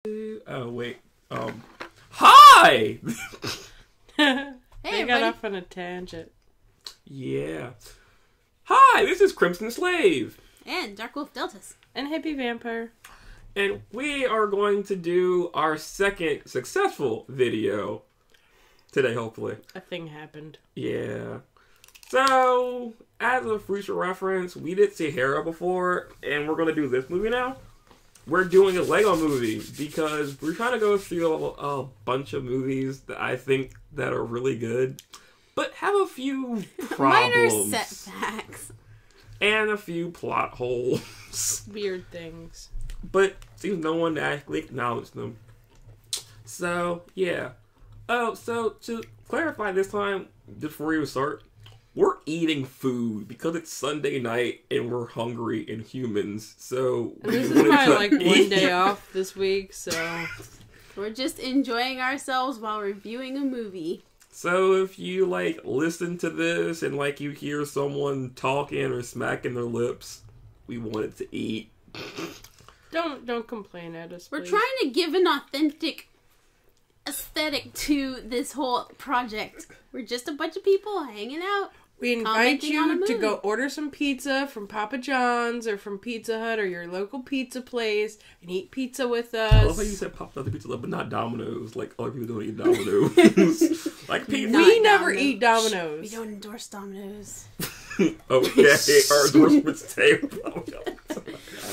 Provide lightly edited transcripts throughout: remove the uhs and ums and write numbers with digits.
Oh, wait. Hi! They got off on a tangent. Yeah. Hi, this is CrimsonSlave. And DarkWolfDeltas and HippyVampire. And we are going to do our second successful video today, hopefully. A thing happened. Yeah. So, as a future reference, we did Sahara before, and we're going to do this movie now. We're doing a Lego movie because we're trying to go through a bunch of movies that I think that are really good, but have a few problems. Minor setbacks. And a few plot holes. Weird things. But seems no one actually acknowledged them. So, yeah. Oh, so to clarify this time, before we start, we're eating food because it's Sunday night and we're hungry and humans. So and this is probably like one day off this week, so we're just enjoying ourselves while reviewing a movie. So if you like listen to this and like you hear someone talking or smacking their lips, we wanted to eat. Don't complain at us, please. We're trying to give an authentic aesthetic to this whole project. We're just a bunch of people hanging out. We invite you to go order some pizza from Papa John's or from Pizza Hut or your local pizza place and eat pizza with us. I love how you said Papa John's Pizza Hut, but not Domino's. Like, other people don't eat Domino's. Like pizza. We never eat Domino's. We don't endorse Domino's. Okay, our endorsements table. I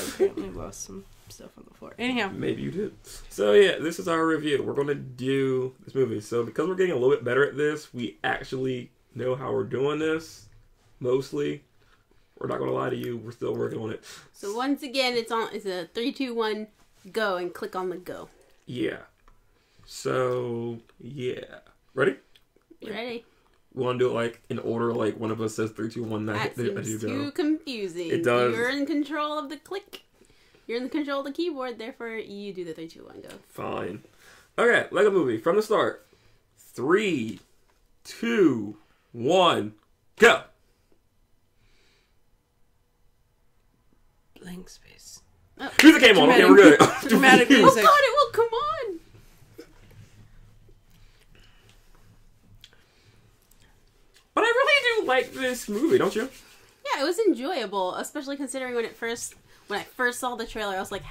apparently lost some stuff on the floor. Anyhow. Maybe you did. So yeah, this is our review. We're going to do this movie. So because we're getting a little bit better at this, we actually know how we're doing this. Mostly. We're not going to lie to you. We're still working on it. So once again, it's a 3, 2, 1, go, and click on the go. Yeah. So, yeah. Ready? Ready. We want to do it like in order, like one of us says 3, 2, 1. That seems too confusing. It does. You're in control of the click. You're in control of the keyboard, therefore you do the 3, 2, 1, go. Fine. Okay, Lego movie from the start. 3, 2, 1, go! Blank space. Oh. Music came on. Okay, we're good. Dramatic music. Oh god, it will come on! But I really do like this movie, don't you? Yeah, it was enjoyable, especially considering when I first saw the trailer, I was like,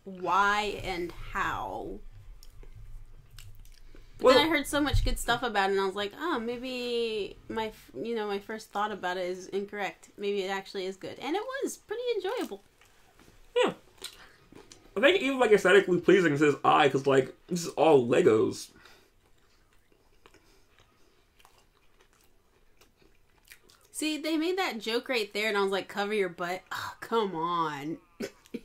why and how? But then I heard so much good stuff about it, and I was like, oh, maybe my first thought about it is incorrect. Maybe it actually is good. And it was pretty enjoyable. Yeah. I think even like aesthetically pleasing says I, because like, this is all Legos. See, they made that joke right there, and I was like, cover your butt. Oh, come on. I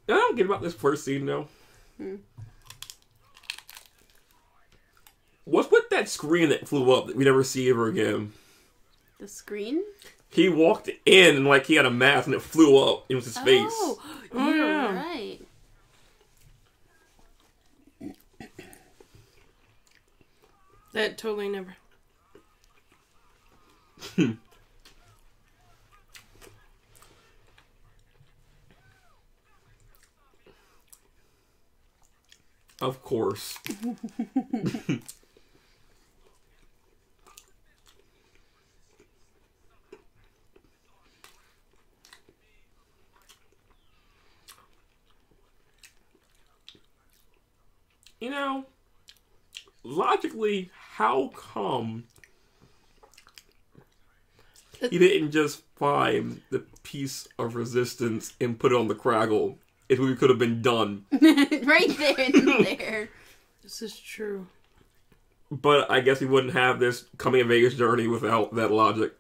don't get about this first scene, though. What's with that screen that flew up that we never see ever again? The screen? He walked in and like he had a mask and it flew up. It was his face. Oh, you're right. That totally never... Of course. You know, logically, how come he didn't just find the piece of resistance and put it on the Craggle? If we could have been done. Right there and there. This is true. But I guess we wouldn't have this coming of age journey without that logic.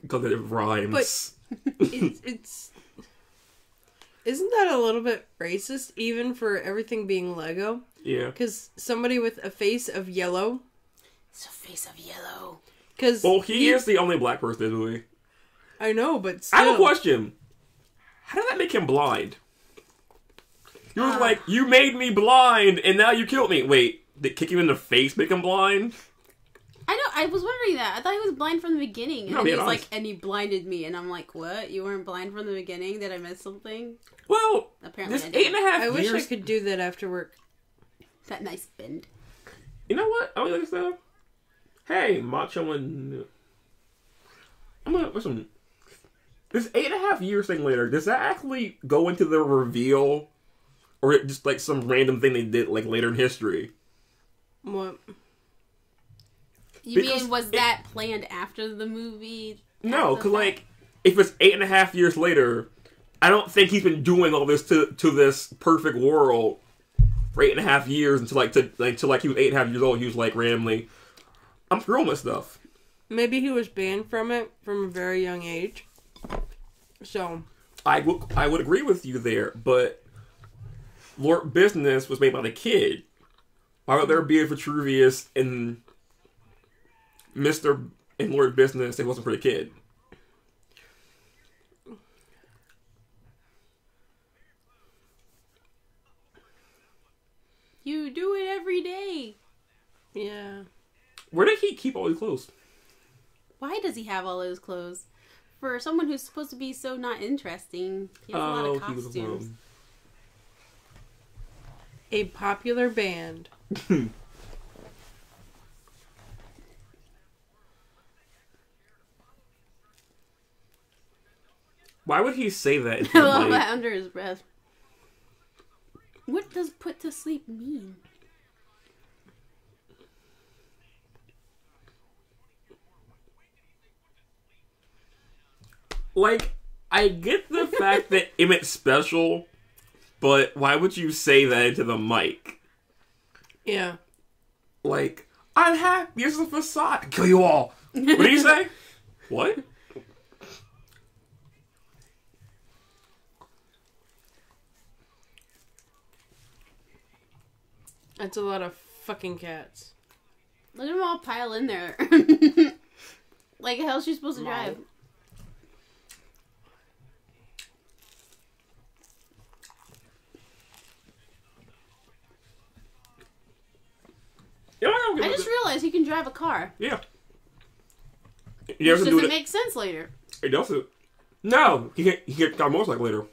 Because it rhymes. But it's... Isn't that a little bit racist, even for everything being Lego? Yeah. Because somebody with a face of yellow... It's a face of yellow. Well, he is the only black person in the movie. I know, but still... I have a question. How did that make him blind? He was like, you made me blind, and now you killed me. Wait, did kicking him in the face make him blind? I I was wondering that. I thought he was blind from the beginning. And No, then he's honest. like, and he blinded me. And I'm like, what? You weren't blind from the beginning? Did I miss something? Well, Apparently this I didn't. 8.5 I years... wish I could do that after work. That nice bend. You know what? I'm gonna say, hey, Macho and... I'm gonna... Listen. This 8.5 years thing later, does that actually go into the reveal? Or it just like some random thing they did like later in history? What? You Because mean, was that planned after the movie? No, because like, if it's 8.5 years later, I don't think he's been doing all this to this perfect world for 8.5 years until like he was 8.5 years old. He was like randomly, I'm screwing with stuff. Maybe he was banned from it from a very young age. So I would agree with you there, but Lord Business was made by the kid. Why would there be a Vitruvius in Mr. and Lord Business if it wasn't for the kid? You do it every day. yeah. Where did he keep all his clothes? Why does he have all those clothes? For someone who's supposed to be so not interesting, he has a lot of he was costumes. alone. A popular band. Why would he say that? I love that under his breath. What does put to sleep mean? Like, I get the fact that Emmett's special, but why would you say that into the mic? Yeah. Like, I'm happy, this is a facade. Kill you all. What do you say? What? That's a lot of fucking cats. Let them all pile in there. Like, how's she supposed to drive? Yeah, I just realized he can drive a car. Yeah. Which He doesn't doesn't make sense later. He doesn't. No, he can't got a motorcycle later.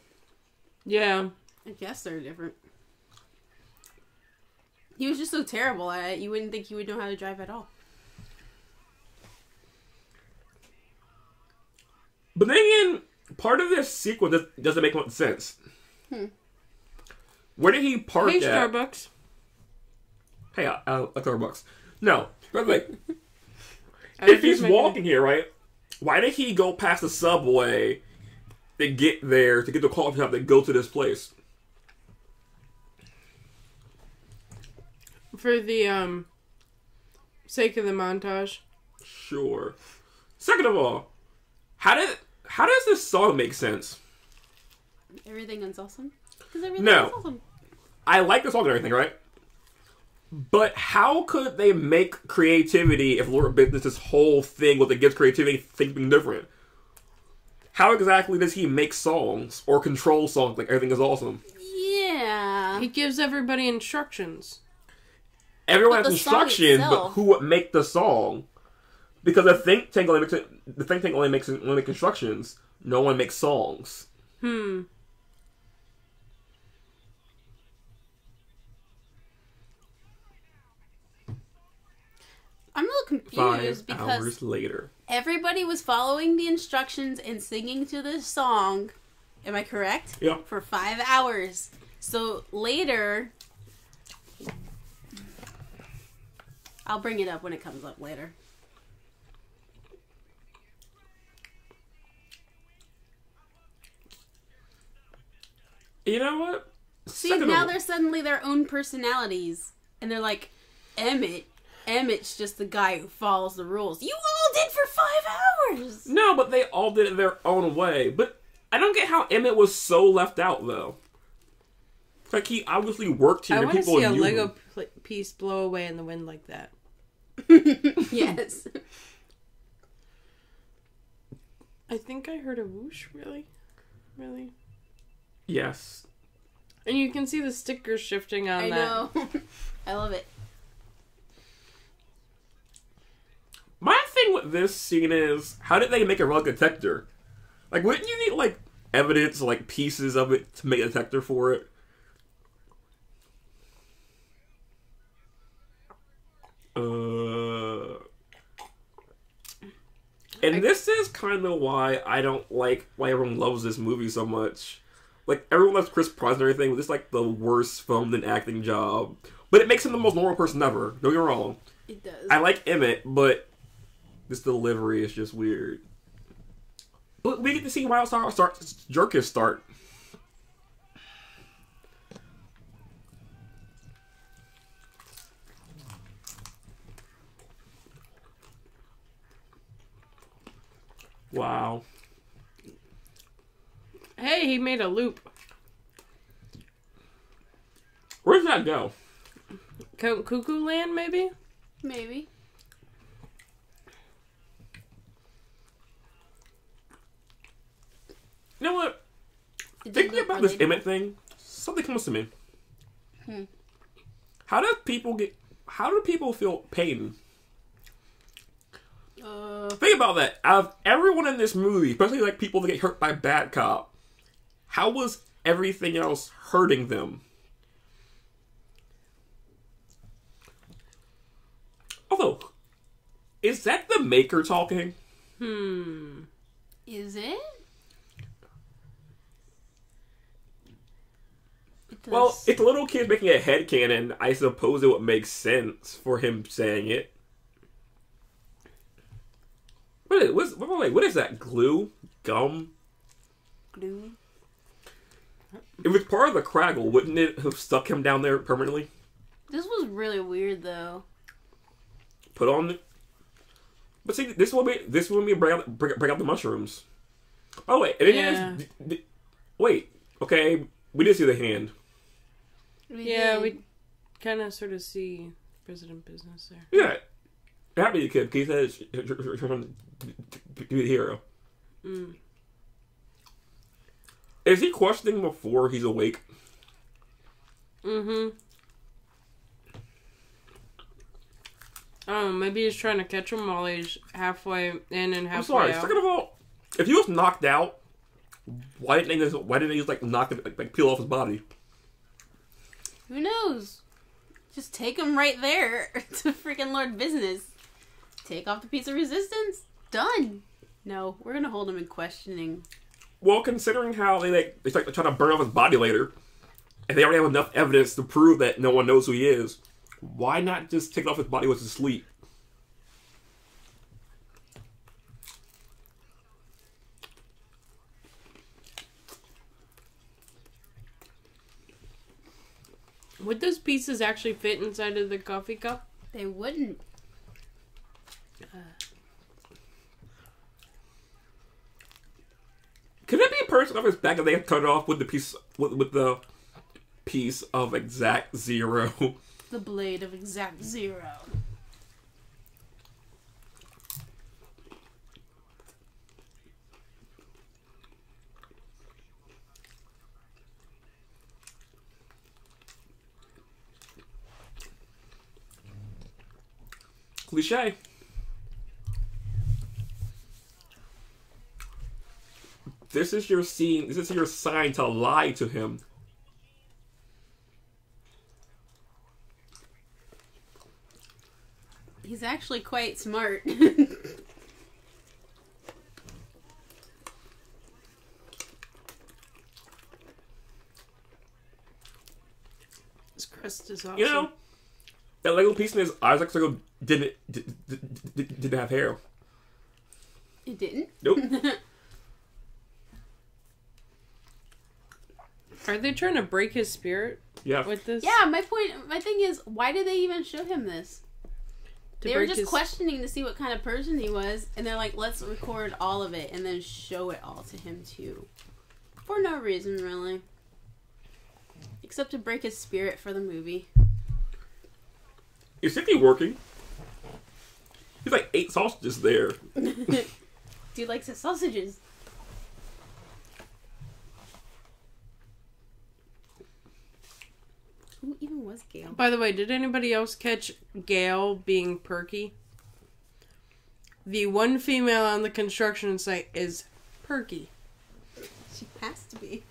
Yeah. I guess they're different. He was just so terrible at it, you wouldn't think he would know how to drive at all. But then again, part of this sequel doesn't make much sense. Where did he park Hey, at? Starbucks. Hey, I like Starbucks. No, but like, if he's walking here, right? Why did he go past the subway to get there, to get the coffee shop, to go to this place? For the, sake of the montage. Sure. Second of all, how does this song make sense? Everything is awesome? Because everything No. is awesome. I like the song and everything, right? But how could they make creativity if Lord Business's whole thing was against creativity, thinking different? How exactly does he make songs or control songs like everything is awesome? Yeah. He gives everybody instructions. Everyone But has the song instructions, but itself- who would make the song? Because the think tank only makes instructions. No one makes songs. I'm a little 5 confused because hours later. everybody was following the instructions and singing to this song. Am I correct? Yeah. For 5 hours. So later, I'll bring it up when it comes up later. You know what? See, Second now of- they're suddenly their own personalities. And they're like, Emmett's just the guy who follows the rules. You all did for 5 hours! No, but they all did it their own way. But I don't get how Emmett was so left out, though. Like, he obviously worked here. I and want to people see a knew Lego him. piece blow away in the wind like that. Yes. I think I heard a whoosh, really? Really? Yes. And you can see the stickers shifting on I that. know. I love it. what this scene is, how did they make a relic detector? Like, wouldn't you need, like, evidence, like, pieces of it to make a detector for it? And this is kind of why I don't like why everyone loves this movie so much. Like, everyone loves Chris Pratt and everything, but this is like the worst filmed and acting job. But it makes him the most normal person ever. Don't get me wrong. It does. I like Emmett, but this delivery is just weird. But we get to see Wildstar Jerkis start. Wow. Hey, he made a loop. Where does that go? Cuckoo Land, maybe? Maybe. You know what? Thinking about this Emmett thing, something comes to me. How do people feel pain? Think about that. Out of everyone in this movie, especially like people that get hurt by Bad Cop, how was everything else hurting them? Although, is that the Maker talking? Is it? Well, if the little kid making a headcanon, I suppose it would make sense for him saying it. What is that? Glue? Gum? Glue? If it's part of the Craggle, wouldn't it have stuck him down there permanently? This was really weird, though. Put on the... But see, this will be break out the mushrooms. Oh, wait. And wait. Okay. We did see the hand. We kind of sort of see President Business there. Yeah. Happy kid. He says you're trying to be the hero. Is he questioning before he's awake? Oh, maybe he's trying to catch him while he's halfway in and halfway I'm sorry. out. Second of all, if he was knocked out, why didn't they just like knock it, like peel off his body? Who knows? Just take him right there to freaking Lord Business. Take off the piece of resistance. Done. No, we're gonna hold him in questioning. Well, considering how they start trying to burn off his body later, and they already have enough evidence to prove that no one knows who he is, why not just take off his body while he's asleep? Would those pieces actually fit inside of the coffee cup? They wouldn't. Could it be a person off his back and they have cut it off with the piece with the piece of exact zero? The blade of exact zero. Cliche. This is your scene. This is your sign to lie to him. He's actually quite smart. This crust is awesome. You know, that Lego piece in his eyes like Lego didn't have hair. It didn't? Nope. Are they trying to break his spirit? Yeah. With this? Yeah, my thing is, why did they even show him this? They were just questioning to see what kind of person he was, and they're like, let's record all of it and then show it all to him too. For no reason, really. Except to break his spirit for the movie. Is Hippy working? He's like 8 sausages there. Dude likes his sausages. Who even was Gale? By the way, did anybody else catch Gale being perky? the one female on the construction site is perky. She has to be.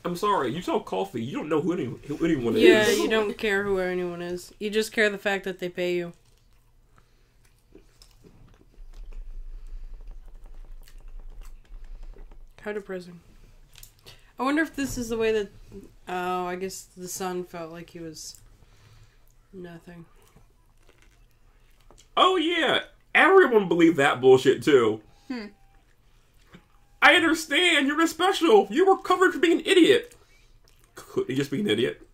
I'm sorry, you sell coffee. You don't know who anyone is. Yeah, you don't care who anyone is. You just care the fact that they pay you. How depressing. I wonder if this is the way that... Oh, I guess the son felt like he was... nothing. Oh, yeah. Everyone believed that bullshit, too. I understand. You're special. You were covered for being an idiot. Could he just be an idiot?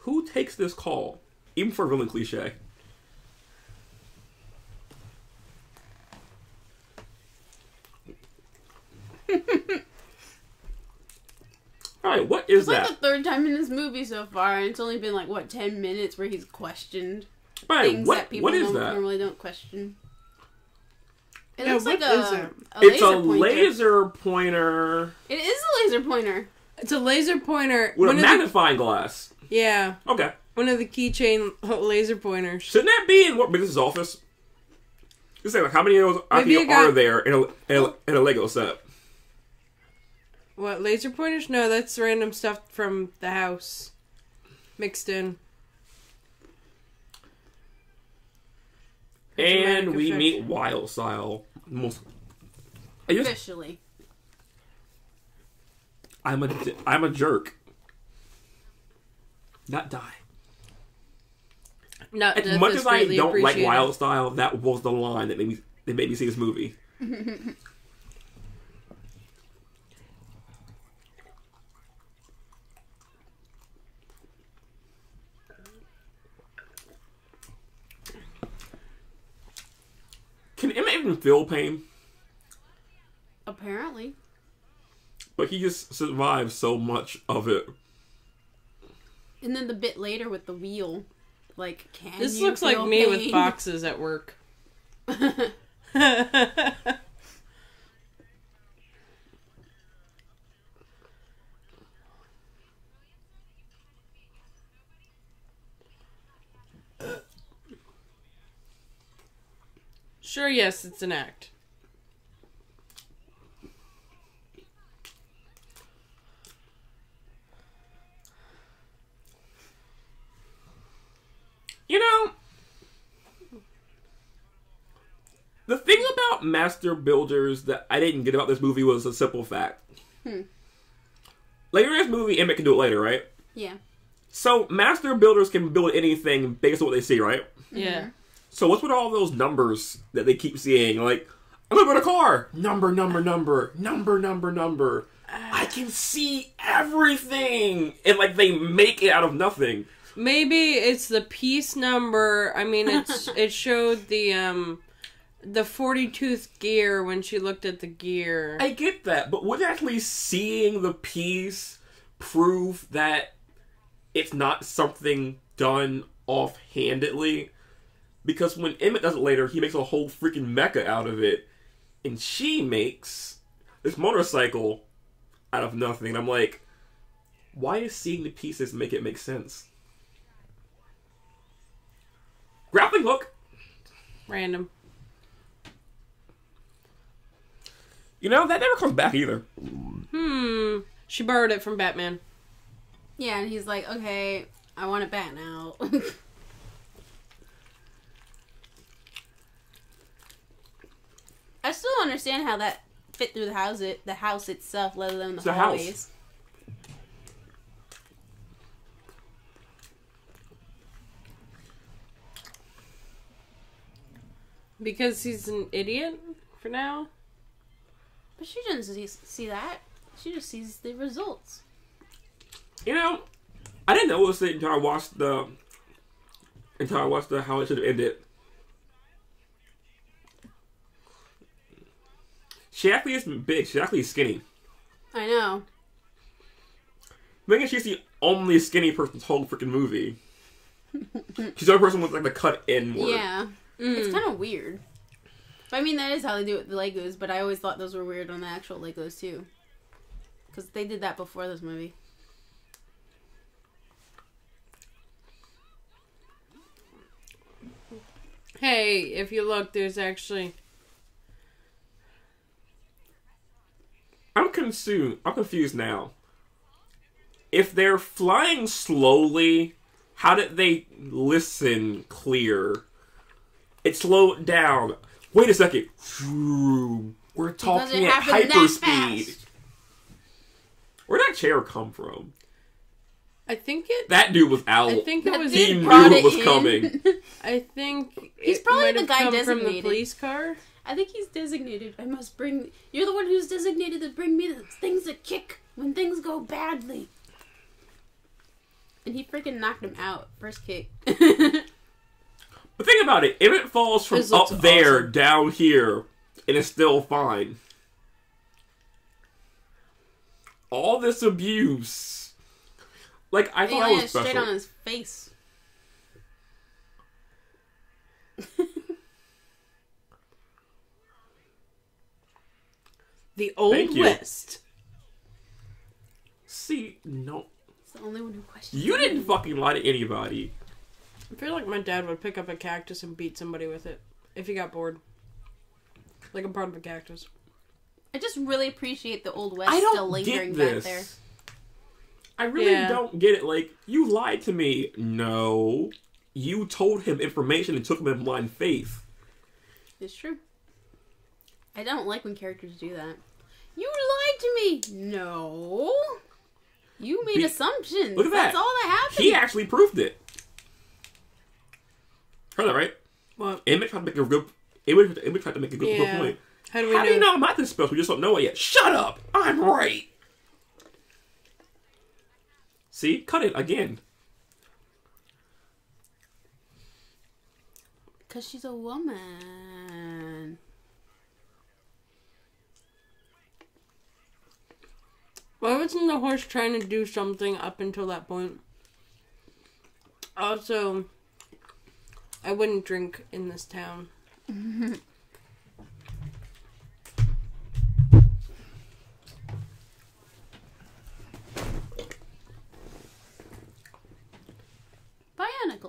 Who takes this call? Even for a villain cliche. Alright, what is that? It's like the third time in this movie so far, and it's only been like, what, 10 minutes where he's questioned things that people normally don't question. It looks like a laser pointer. It is a laser pointer. It's a laser pointer. With a magnifying glass. Yeah. Okay. One of the keychain laser pointers. Shouldn't that be in business office? Just say, like, how many of those are there in a Lego set? What, laser pointers? No, that's random stuff from the house. Mixed in. And we meet Wild Style. Officially. I'm a jerk. Not die. As much as I don't like Wild Style, that was the line that made me see this movie. Can Emmett even feel pain? Apparently. But he just survives so much of it. And then the bit later with the wheel. Like, can this you looks like feel me pain? with boxes at work. Sure, yes, it's an act. You know, the thing about master builders that I didn't get about this movie was a simple fact. Later in this movie, Emmett can do it later, right? Yeah. So, master builders can build anything based on what they see, right? Yeah. So what's with all those numbers that they keep seeing? Like, I'm gonna build a car. Number. I can see everything. And, like, they make it out of nothing. Maybe it's the piece number. I mean, it showed the 40-tooth gear when she looked at the gear. I get that, but would actually seeing the piece prove that it's not something done offhandedly? Because when Emmett does it later, he makes a whole freaking mecha out of it. And she makes this motorcycle out of nothing. And I'm like, why is seeing the pieces make it make sense? Grappling hook. Random. You know, that never comes back either. She borrowed it from Batman. Yeah, and he's like, okay, I want it back now. I still don't understand how that fit through the house itself, let alone the hallways. House. Because he's an idiot for now? But she doesn't see that. She just sees the results. You know, I didn't notice it until I watched the How It Should Have Ended. She actually isn't big. She's actually skinny. I know. Thinking she's the only skinny person in the whole freaking movie. She's the only person with like the cut in more. Yeah. It's kind of weird. But, I mean, that is how they do it with the Legos, but I always thought those were weird on the actual Legos, too. Because they did that before this movie. Hey, if you look, there's actually... I'm confused now. If they're flying slowly, how did they listen clear? It slowed down. Wait a second. We're talking at hyperspeed. Where'd that chair come from? I think it... That dude was out. I think it was... He knew it was coming. I think he's probably the guy designated from the police car. I think he's designated. I must bring... You're the one who's designated to bring me the things that kick when things go badly. And he freaking knocked him out. First kick. But think about it. If it falls from up there down here, and it's still fine. All this abuse. Like, I thought I was special. Straight on his face. The Old West. See, no. It's the only one who questions. You didn't fucking lie to anybody. I feel like my dad would pick up a cactus and beat somebody with it if he got bored. Like a part of a cactus. I just really appreciate the Old West still lingering back there. I really don't get it. Like, you lied to me. No. You told him information and took him in blind faith. It's true. I don't like when characters do that. You lied to me! No. You made assumptions. Look at that. That's all that happened. He actually proved it. Heard that, right? What? Emmett tried to make a good point. How do you know I'm not this special? We just don't know it yet. Shut up! I'm right! See? Cut it again. Because she's a woman. Why wasn't the horse trying to do something up until that point? Also, I wouldn't drink in this town.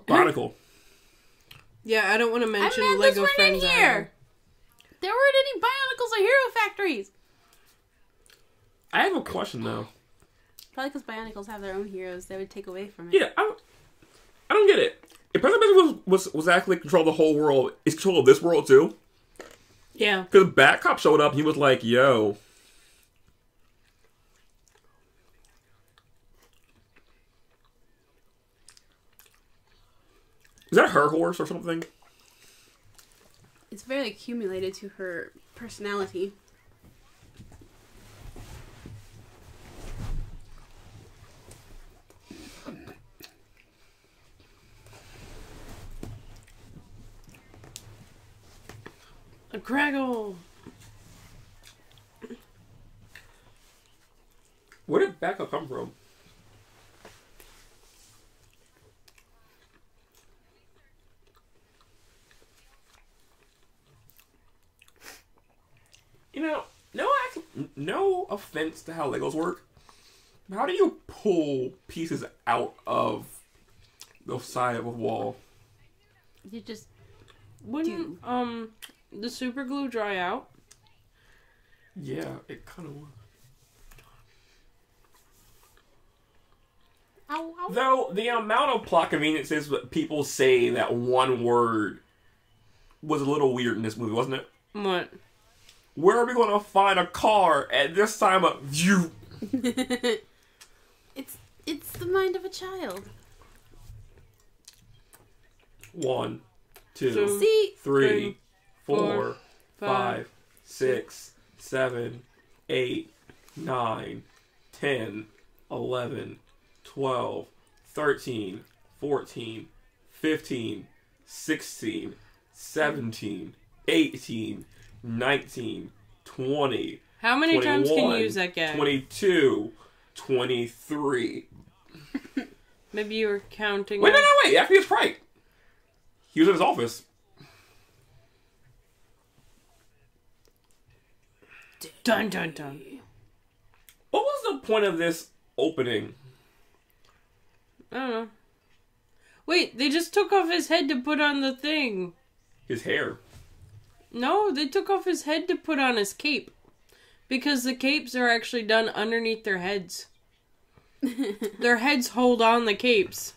Bionicle. Yeah, I don't want to mention Lego Friends here. There weren't any Bionicles or Hero Factories. I have a question though. Probably because Bionicles have their own heroes, they would take away from it. Yeah, I don't get it. If President was actually control of the whole world, is control of this world too? Yeah. Because Bat Cop showed up, he was like, "Yo." Is that her horse or something? It's very accumulated to her personality. A Craggle! Where did Backup come from? You know, no offense to how Legos work, but how do you pull pieces out of the side of a wall? You just wouldn't the super glue dry out? Yeah, it kind of would. Ow, ow. Though the amount of plot conveniences that people say that one word was a little weird in this movie, wasn't it? What? Where are we going to find a car at this time of view? It's the mind of a child. 1, 2, 3, 4, 5, 6, 7, 8, 9, 10, 11, 12, 13, 14, 15, 16, 17, 18, 19, 20. How many times can you use that gag? 22, 23. Maybe you were counting. Wait. Actually, it's right. He was in his office. Dun dun dun. What was the point of this opening? I don't know. Wait, they just took off his head to put on the thing. his hair. No, they took off his head to put on his cape. Because the capes are actually done underneath their heads. Their heads hold on the capes.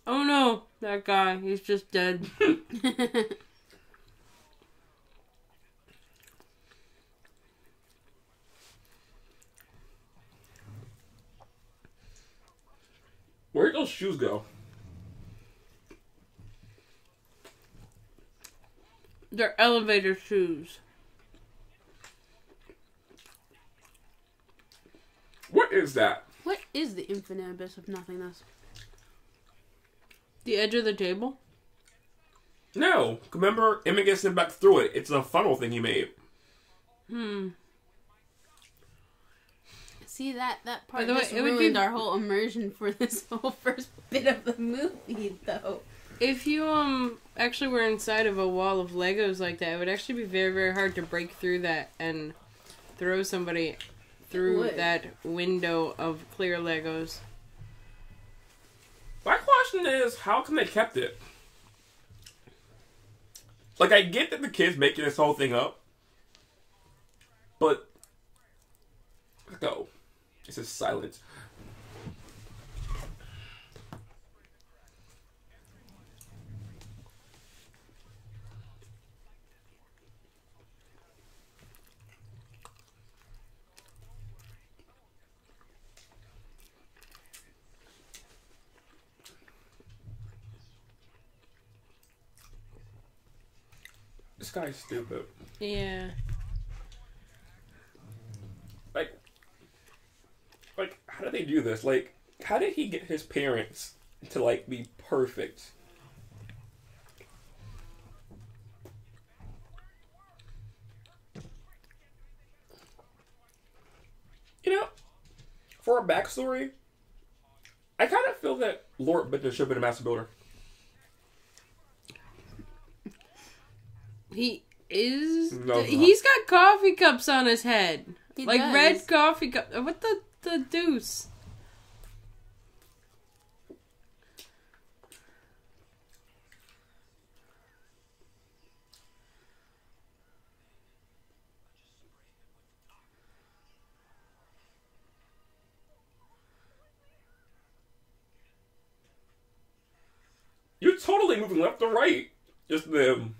Oh no, that guy, he's just dead. Where'd those shoes go? They're elevator shoes. What is that? What is the infinite abyss of nothingness? The edge of the table? No. Remember, Emmett gets him back through it. It's a funnel thing he made. See, that part just ruined our whole immersion for this whole first bit of the movie, though. If you actually were inside of a wall of Legos like that, it would actually be very, very hard to break through that and throw somebody through that window of clear Legos. My question is, how come they kept it? Like, I get that the kid's making this whole thing up, but... Go. It's just silence. This guy's stupid. Yeah. Like, how did they do this? Like, how did he get his parents to, like, be perfect? You know, for a backstory, I kind of feel that Lord Benton should have been a master builder. He is? No, he's got coffee cups on his head. He like does. red coffee cup. What the deuce? You're totally moving left to right. Just them.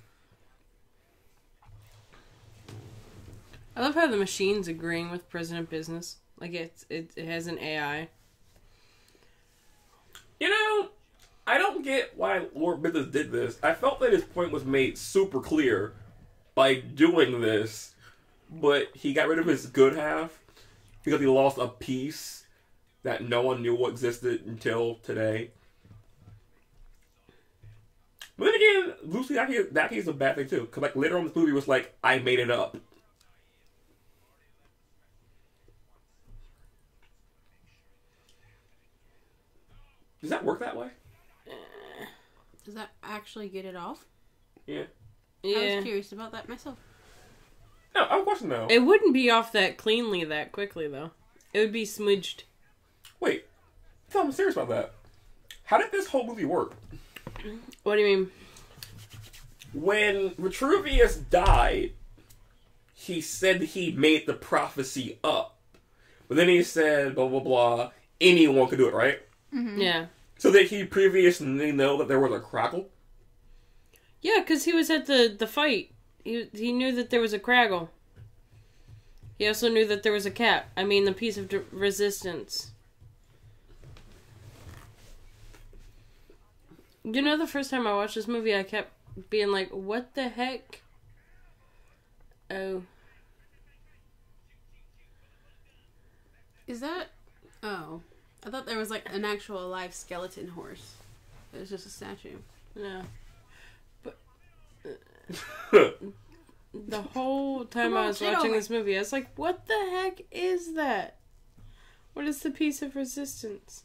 I love how the machine's agreeing with President Business. Like it has an AI. You know, I don't get why Lord Business did this. I felt that his point was made super clear by doing this, but he got rid of his good half because he lost a piece that no one knew existed until today. But then again, Lucy, that is a bad thing too. Because like later on, this movie was like, I made it up. Does that work that way? Does that actually get it off? Yeah. I was curious about that myself. No, I have a question though. It wouldn't be off that cleanly that quickly though. It would be smudged. Wait, I'm serious about that. How did this whole movie work? What do you mean? When Vitruvius died, he said he made the prophecy up. But then he said, blah, blah, blah, anyone could do it, right? Mm-hmm. Yeah. So did he previously know that there was a crackle? Yeah, because he was at the fight. He knew that there was a craggle. He also knew that there was a cap. I mean, the piece of resistance. You know, the first time I watched this movie, I kept being like, what the heck? Oh. Is that... Oh. I thought there was like an actual live skeleton horse. It was just a statue. No. But... the whole time I was watching this movie, I was like, what the heck is that? What is the piece of resistance?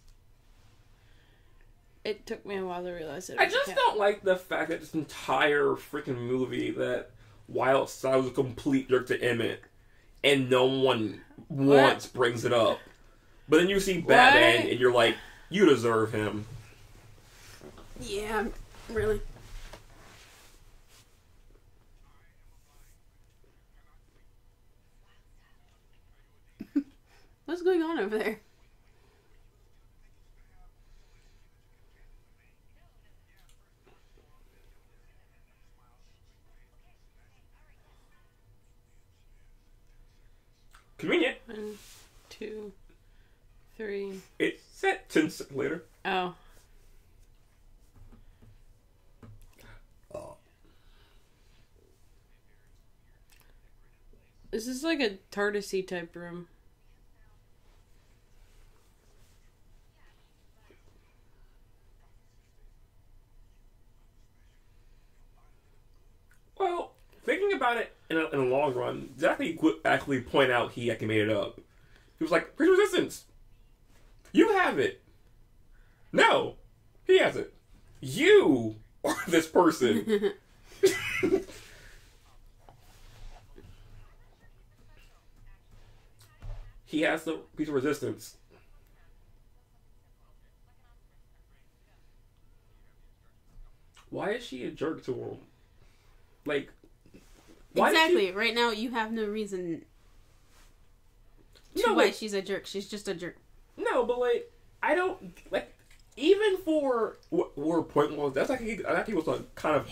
It took me a while to realize it. I just don't like the fact that this entire freaking movie that Wildside was a complete jerk to Emmett, and no one once brings it up. But then you see Batman, and you're like, you deserve him. Yeah, really. What's going on over there? Convenient. 1, 2, 3. It's set 10 seconds later. Oh. This is like a TARDIS-y type room. Well, thinking about it in the long run, Zachary could actually point out he actually made it up. He was like, "Where's resistance? You have it." No, he has it. You are this person. He has the piece of resistance. Why is she a jerk to him? Like, why exactly. Right now, you have no reason to why she's a jerk. She's just a jerk. No, but like, I don't like. Even for what her point was, that's like I think it was a kind of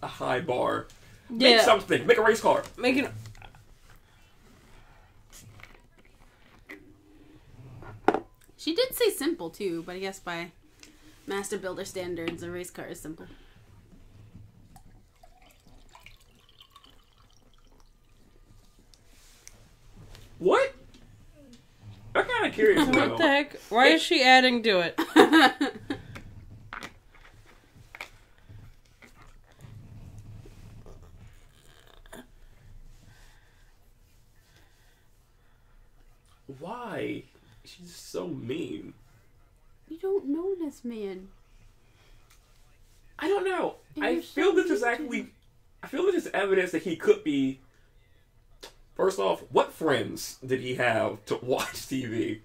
a high bar. Make something. Make a race car. Make it. She did say simple too, but I guess by master builder standards, a race car is simple. What? I'm kind of curious. What the heck? Why is she adding to it? Why? She's so mean. You don't know this man. I don't know. I feel this is evidence that he could be. First off, what friends did he have to watch TV?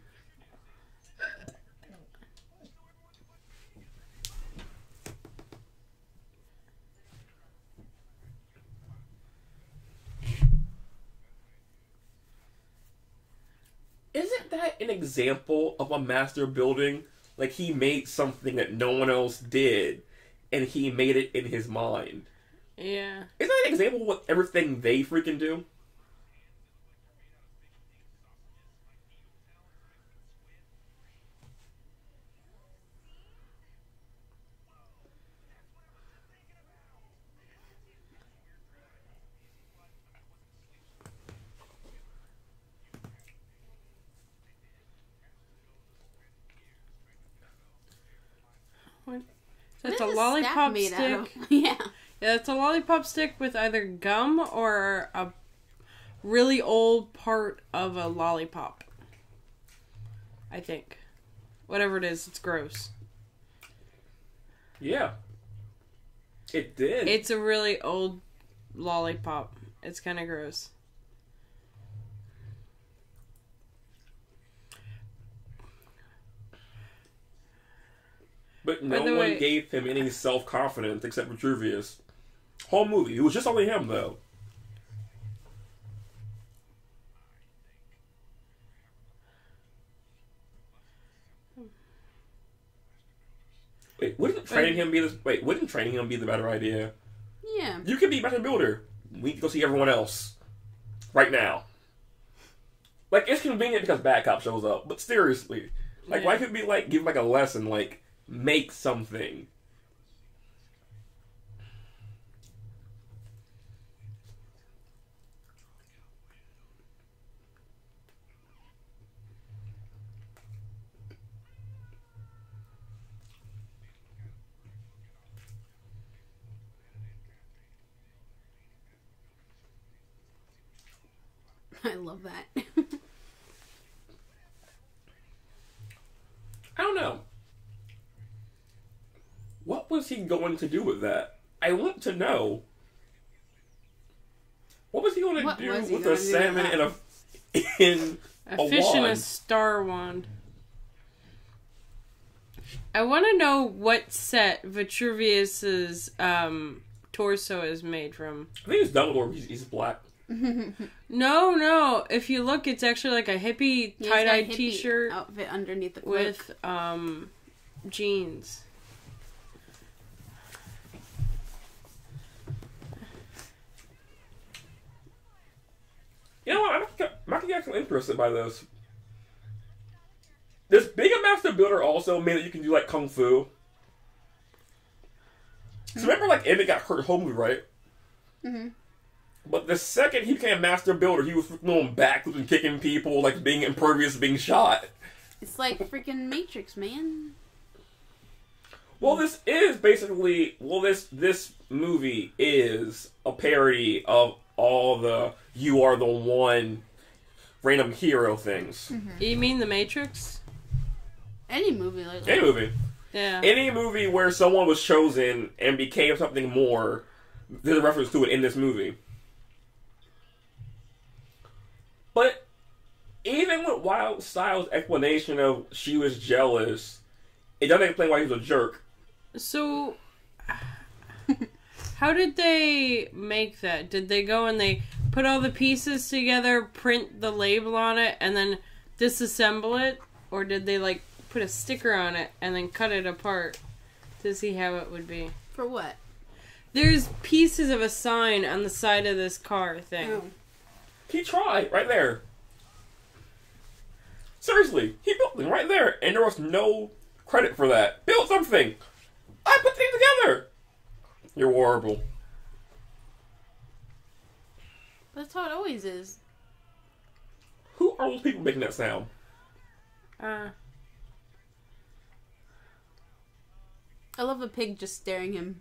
Isn't that an example of a master building? Like, he made something that no one else did, and he made it in his mind. Yeah. Isn't that an example of what everything they freaking do? That's a lollipop stick. Yeah. Yeah, it's a lollipop stick with either gum or a really old part of a lollipop. I think. Whatever it is, it's gross. Yeah. It did. It's a really old lollipop. It's kind of gross. But no one gave him any self-confidence except Vitruvius. Whole movie. It was just only him, though. Wouldn't training him be the better idea? Yeah. You can be a better builder. We can go see everyone else. Right now. Like, it's convenient because Bad Cop shows up, but seriously. Like, why couldn't it be, like, give, like, a lesson, like, make something? I love that. was he going to do with that? I want to know. What was he going to do with a salmon and a fish wand? and a star wand? I want to know what set Vitruvius's torso is made from. I think it's Dumbledore. He's black. No. If you look, it's actually like a hippie tie-dye t-shirt outfit underneath the cloak. with jeans. You know what? I'm actually interested by this. This Big Master Builder also mean that you can do like kung fu. So remember, like Emmett got hurt home, right? Mm-hmm. But the second he became a Master Builder, he was going backwards and kicking people, like being impervious to being shot. It's like freaking Matrix, man. Well, this is basically this movie is a parody of all the "you are the one" random hero things. Mm-hmm. You mean The Matrix? Any movie like that. Any movie. Yeah. Any movie where someone was chosen and became something more, there's a reference to it in this movie. But even with Wild Styles' explanation of she was jealous, it doesn't explain why he was a jerk. So, how did they make that? Did they go and they put all the pieces together, print the label on it, and then disassemble it? Or did they, like, put a sticker on it and then cut it apart to see how it would be? For what? There's pieces of a sign on the side of this car thing. Oh. He tried, right there. Seriously, he built them right there, and there was no credit for that. Build something! I put things together! You're horrible. That's how it always is. Who are those people making that sound? I love a pig just staring him.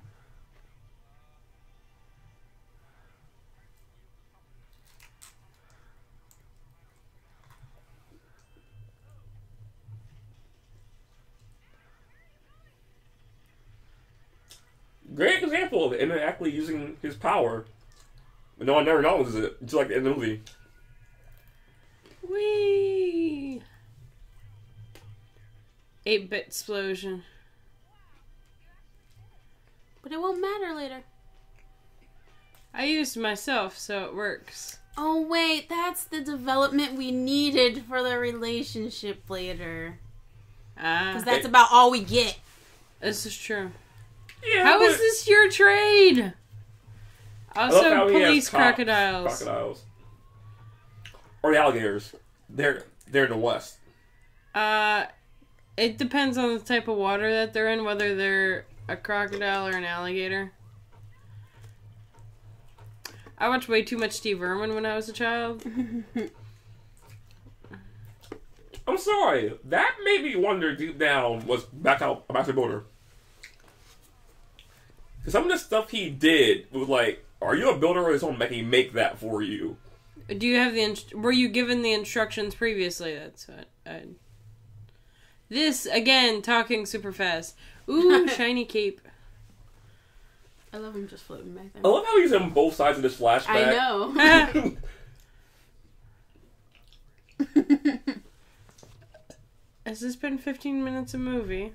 Great example of it, and actually using his power. But no one never acknowledges it, just like in the movie. Whee! 8-bit explosion. But it won't matter later. I used myself, so it works. Oh wait, that's the development we needed for the relationship later. Because that's about all we get. This is true. Yeah, how is this your trade? Also, police crocodiles. Crocodiles. Or the alligators. They're in the west. It depends on the type of water that they're in, whether they're a crocodile or an alligator. I watched way too much Steve Irwin when I was a child. I'm sorry. That made me wonder deep down was back out a Master Builder. Because some of the stuff he did was like, are you a builder or is someone making make that for you? Do you have were you given the instructions previously? That's what This, again, talking super fast. Ooh, shiny cape. I love him just floating back there. I love how he's on both sides of this flashback. I know. Has this been 15 minutes of movie?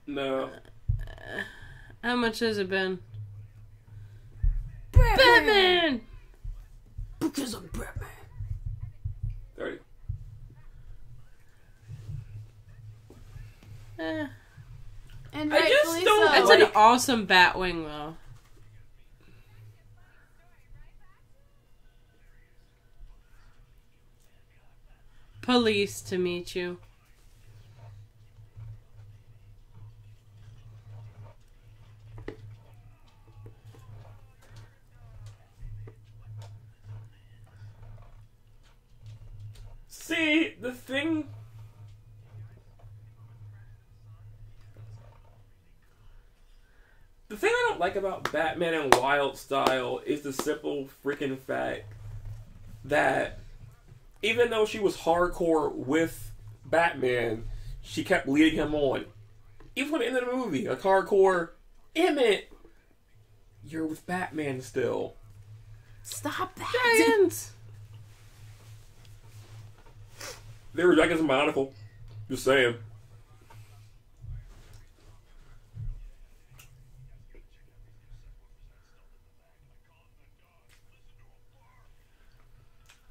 No. How much has it been? Batman! Because I'm Batman. 30. And I just rightfully don't so. That's like- an awesome Batwing, though. Police to meet you. See, the thing... The thing I don't like about Batman and Wild Style is the simple freaking fact that even though she was hardcore with Batman, she kept leading him on. Even at the end of the movie, like hardcore, Emmett, you're with Batman still. Stop that. Giants! They were dragons in Bionicle. Just saying.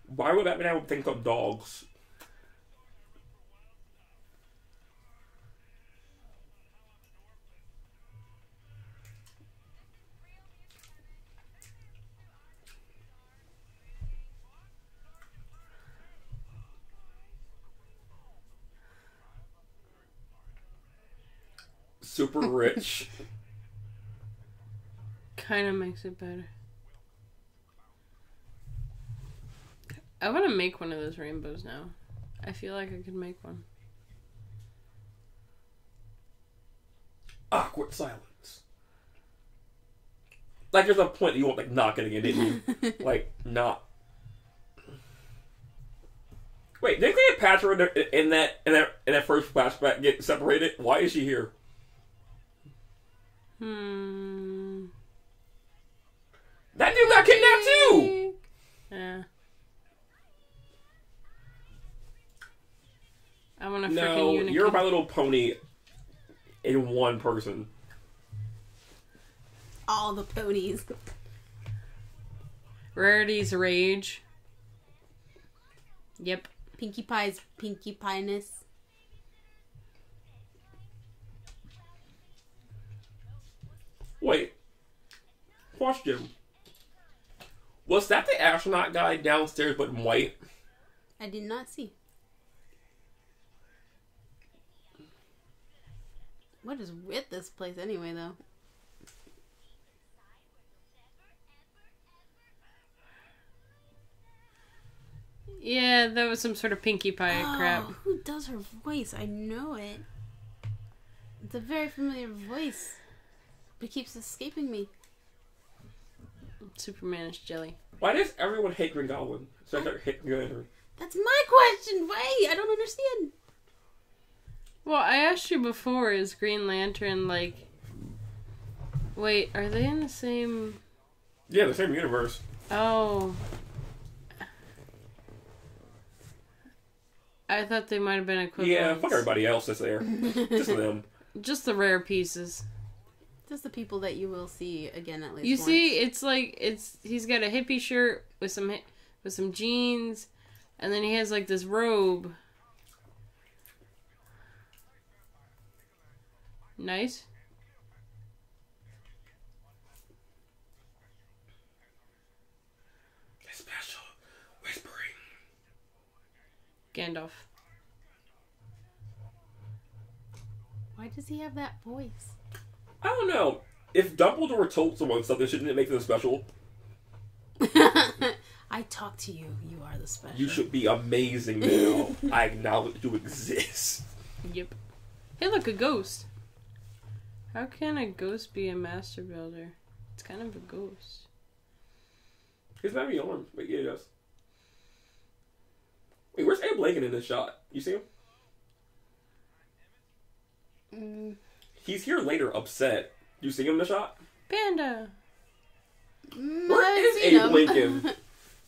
Why would Batman have things called dogs? Super rich. Kind of makes it better. I want to make one of those rainbows now. I feel like I could make one. Awkward silence. Like, there's a point that you weren't, like, knocking again, didn't you? Like, not. Wait, didn't Cleopatra in that first flashback get separated? Why is she here? That dude got kidnapped too! Yeah. I want a freaking unicorn. You're My Little Pony in one person. All the ponies. Rarity's Rage. Yep. Pinkie Pie's Pinkie Pie-ness. Wait. Question. Was that the astronaut guy downstairs but in white? I did not see. What is with this place anyway, though? Yeah, that was some sort of Pinkie Pie crap. Who does her voice? I know it. It's a very familiar voice. But it keeps escaping me. Superman is jelly. Why does everyone hate Green Goblin? So I start hating Green Lantern. That's my question! Wait, I don't understand. Well, I asked you before, is Green Lantern like... Wait, are they in the same... Yeah, the same universe. Oh. I thought they might have been equivalent. Yeah, fuck everybody else that's there. Just them. Just the rare pieces. Just the people that you will see again at least You once. see, it's like, he's got a hippie shirt with some jeans, and then he has like this robe. Nice. Special whispering. Gandalf. Why does he have that voice? I don't know. If Dumbledore told someone something, shouldn't it make them special? I talk to you. You are the special. You should be amazing now. I acknowledge you exist. Yep. Hey, look, a ghost. How can a ghost be a master builder? It's kind of a ghost. He's not even armed. Wait, yeah, he does. Wait, where's Abe Lincoln in this shot? You see him? He's here later, upset. You see him in the shot? Panda. Where is Abe Lincoln?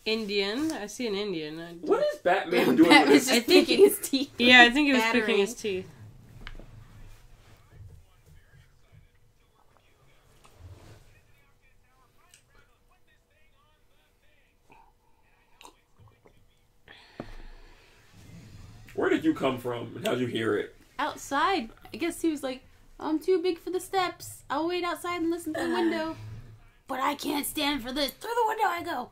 Indian. I see an Indian. What is Batman doing Batman's with his... just picking his teeth. Yeah, I think he was picking his teeth. Where did you come from, and how'd you hear it? Outside. I guess he was like, I'm too big for the steps. I'll wait outside and listen through the window. But I can't stand for this. Through the window I go.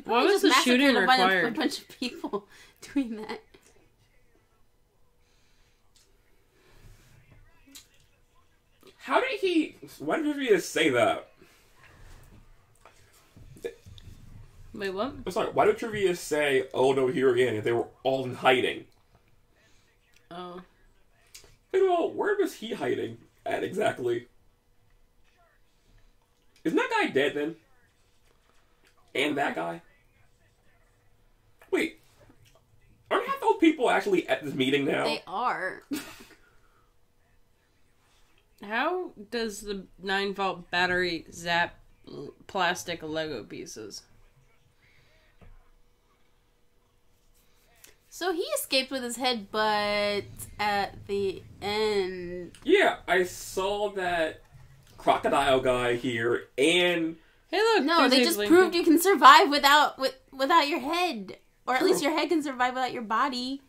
Why was the shooting required? A bunch of people doing that. How did he... Why did he just say that? Wait, what? I'm sorry, why did Trivia say, oh no, here again, if they were all in hiding? Oh. Well, where was he hiding at exactly? Isn't that guy dead then? playing that guy? Wait. Aren't half those people actually at this meeting now? They are. How does the 9-volt battery zap plastic Lego pieces? So he escaped with his head, but at the end... Yeah, I saw that crocodile guy here, and... Hey, look! No, they just proved you can survive without your head. Or at least your head can survive without your body.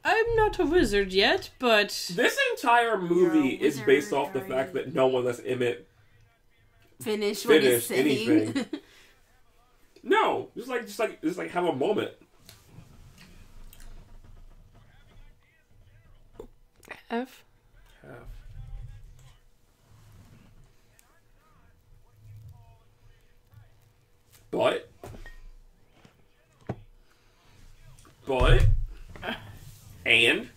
I'm not a wizard yet, but... This entire movie is based off the fact that no one lets Emmett finish what he's saying. Anything. No, just have a moment. F. But and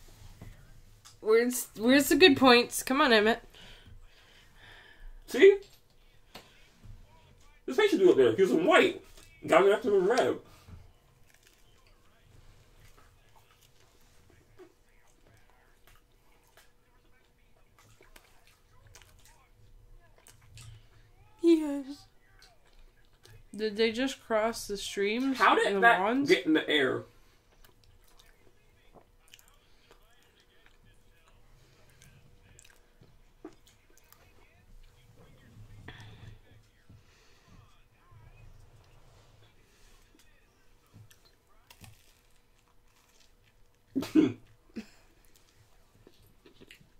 where's the good points? Come on, Emmett. See? This man should do up there. He was in white. Got it up to in red. Yes. Did they just cross the streams? How did and the that wands? get in the air?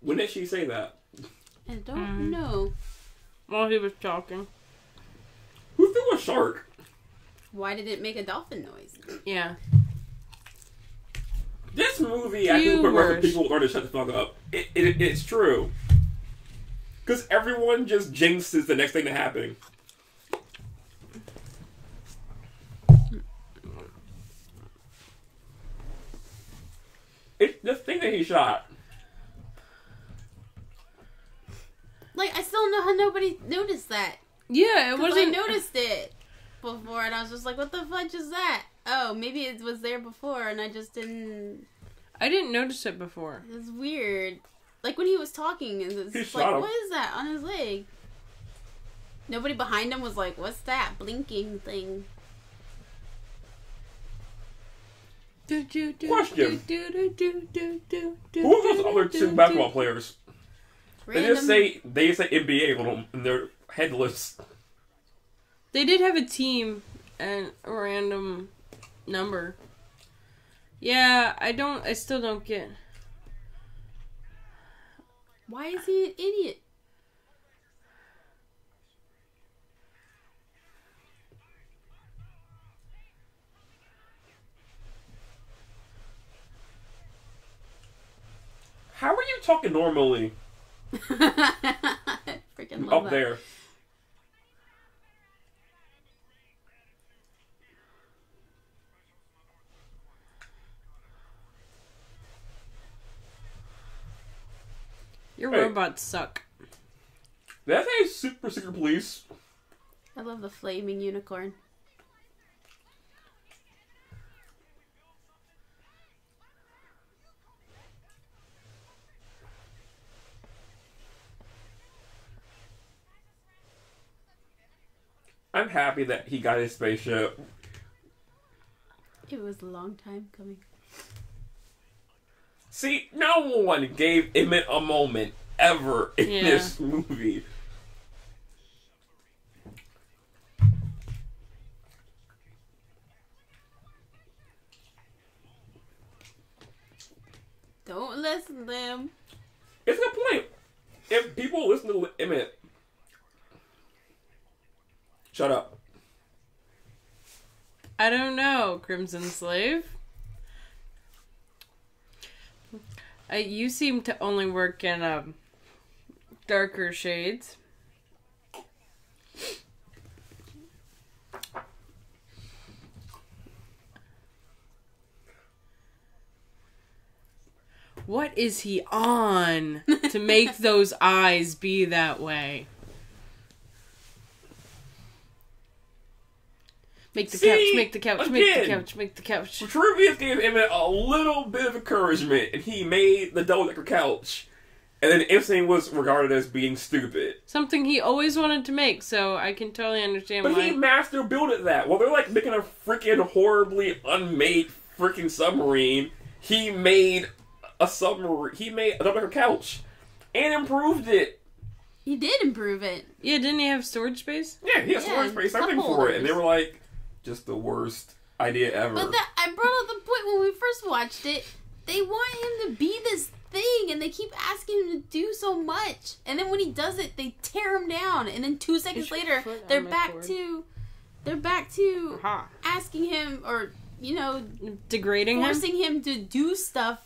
When did she say that? I don't know. While he was talking. Who threw a shark? Why did it make a dolphin noise? Yeah. This movie, I think, where people learn to shut the fuck up. It's true. Because everyone just jinxes the next thing to happen. It's the thing that he shot. Like, I still don't know how nobody noticed that. Yeah, it wasn't... I noticed it before, and I was just like, what the fudge is that? Oh, maybe it was there before, and I just didn't... I didn't notice it before. It was weird. Like, when he was talking, and it's like, what is that on his leg? Nobody behind him was like, what's that blinking thing? Question. Who are those other two basketball players? Random. They just say NBA on them, and they're headless. They did have a team and a random number. Yeah, I still don't get. Why is he an idiot? How are you talking normally? Freaking love up there. Your robots suck. That's a super secret police. I love the flaming unicorn. I'm happy that he got his spaceship. It was a long time coming. See, no one gave Emmett a moment ever in this movie. Don't listen to them. It's a good point. If people listen to Emmett... Shut up. I don't know, CrimsonSlave. You seem to only work in darker shades. What is he on to make those eyes be that way? Make the couch, make the couch, make the couch, make the couch. Vitruvius gave Emmett a little bit of encouragement, and he made the double-decker couch. And then instantly was regarded as being stupid. Something he always wanted to make, so I can totally understand why. But he master builded that. Well, they're like making a freaking horribly unmade freaking submarine. He made a submarine. He made a double-decker couch. And improved it. He did improve it. Yeah, didn't he have storage space? Yeah, he had storage space, everything for it. And they were like, just the worst idea ever. But I brought up the point when we first watched it. They want him to be this thing, and they keep asking him to do so much. And then when he does it, they tear him down. And then 2 seconds later, they're back to asking him, or degrading him, forcing him to do stuff,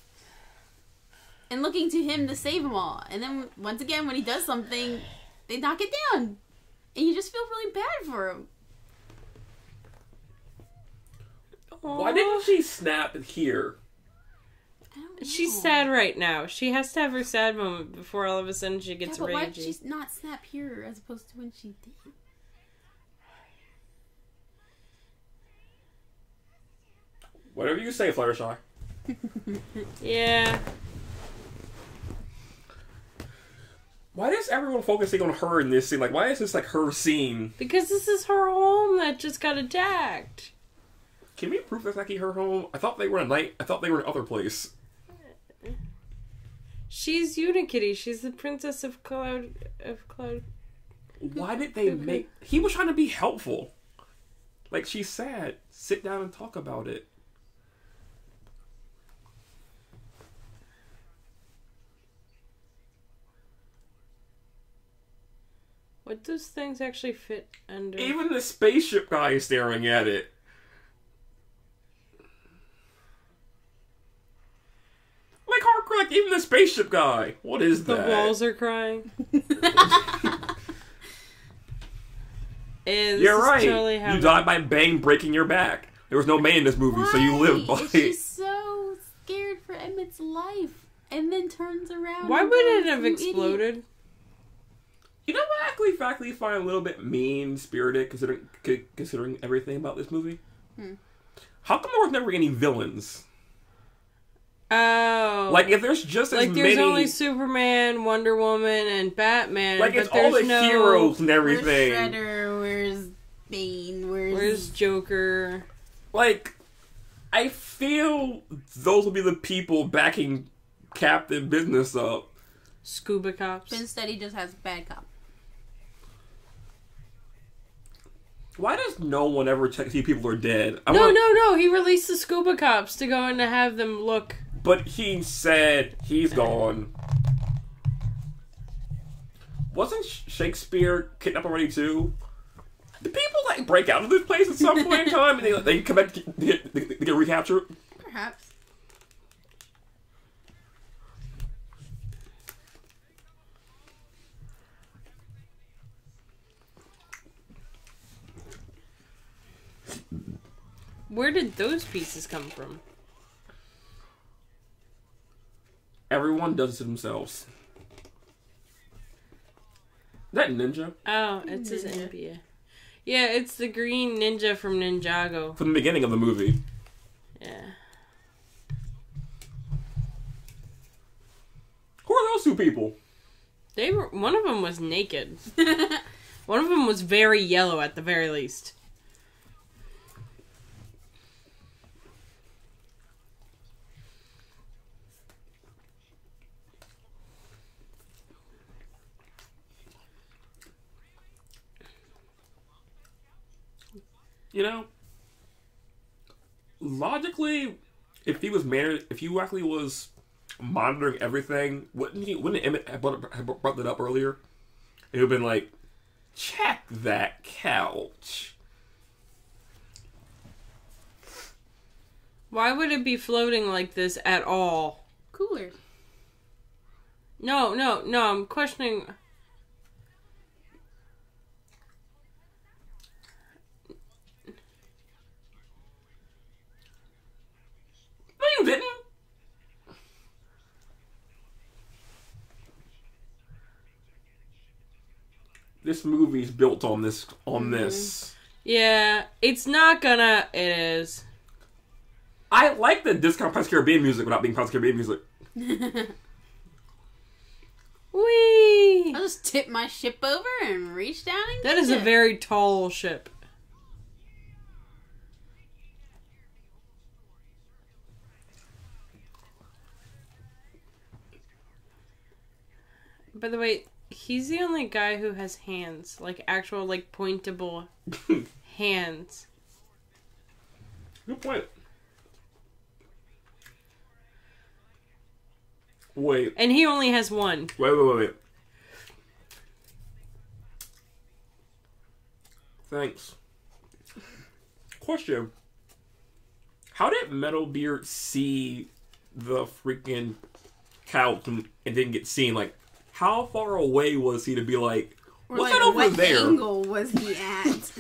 and looking to him to save them all. And then once again, when he does something, they knock it down, and you just feel really bad for him. Why didn't she snap here? She's sad right now. She has to have her sad moment before all of a sudden she gets ragey. Why did she not snap here as opposed to when she did? Whatever you say, Fluttershy. Yeah. Why is everyone focusing on her in this scene? Like, why is this like her scene? Because this is her home that just got attacked. Can we prove that's actually her home? I thought they were in a night. I thought they were in another place. She's Unikitty. She's the princess of Cloud. Why did they make... He was trying to be helpful. Like, she's sad. Sit down and talk about it. What does things actually fit under? Even the spaceship guy is staring at it. Like, even the spaceship guy. What is that? The walls are crying. You're right. Totally you died by Bane breaking your back. There was no Bane in this movie, so you lived by it. She's so scared for Emmett's life, and then turns around. Why would it have exploded? Idiot. You know what I actually find a little bit mean-spirited, considering everything about this movie? How come there was never any villains? Oh. Like, if there's just as many... Like, there's only Superman, Wonder Woman, and Batman. Like, it's all the heroes and everything. Where's Shredder? Where's Bane? Where's Joker? Like, I feel those will be the people backing Captain Business up. Scuba cops. Instead, he just has bad cop. Why does no one ever check to see if people are dead? No. He released the scuba cops to go in to have them look. But he said he's gone. Wasn't Shakespeare kidnapped already too? Do people like break out of this place at some point in time and they come back to get recaptured? Perhaps. Where did those pieces come from? Everyone does it to themselves. That ninja? Oh, it's his Olympia. Yeah, it's the green ninja from Ninjago. From the beginning of the movie. Yeah. Who are those two people? One of them was naked. One of them was very yellow at the very least. You know, logically, if he actually was monitoring everything, wouldn't Emmett have brought that up earlier? It would have been like, check that couch. Why would it be floating like this at all? Cooler. No, I'm questioning... No, you didn't. this movie's built on this. This. Yeah, it's not gonna. It is. I like the discount Pirates of the Caribbean music without being Pirates of the Caribbean music. Whee! I'll just tip my ship over and reach down and That is a very tall ship. By the way, he's the only guy who has hands. Like, actual, like, pointable hands. Good point. Wait. And he only has one. Wait. Thanks. Question. How did Metalbeard see the freaking couch and didn't get seen? Like, how far away was he to be like, what's that over there? What angle was he at?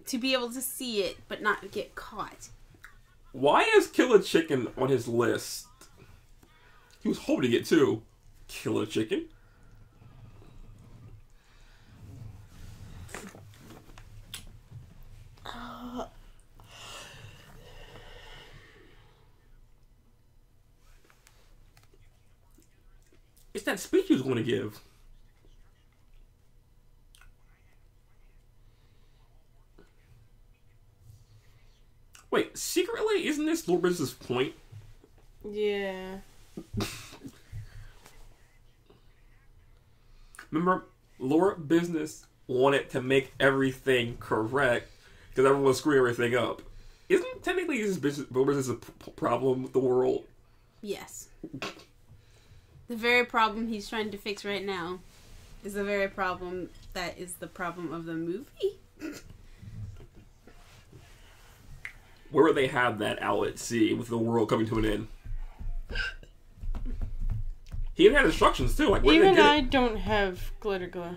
To be able to see it, but not get caught. Why is Kill a Chicken on his list? He was hoping to get two. Kill a Chicken? It's that speech he was going to give. Wait, secretly, isn't this Lord Business's point? Yeah. Remember, Lord Business wanted to make everything correct because everyone was screwing everything up. Isn't technically Lord Business a problem with the world? Yes. The very problem he's trying to fix right now is the very problem that is the problem of the movie. Where would they have that out at sea with the world coming to an end? He even had instructions too. Like, where even did they get I don't have glitter glue.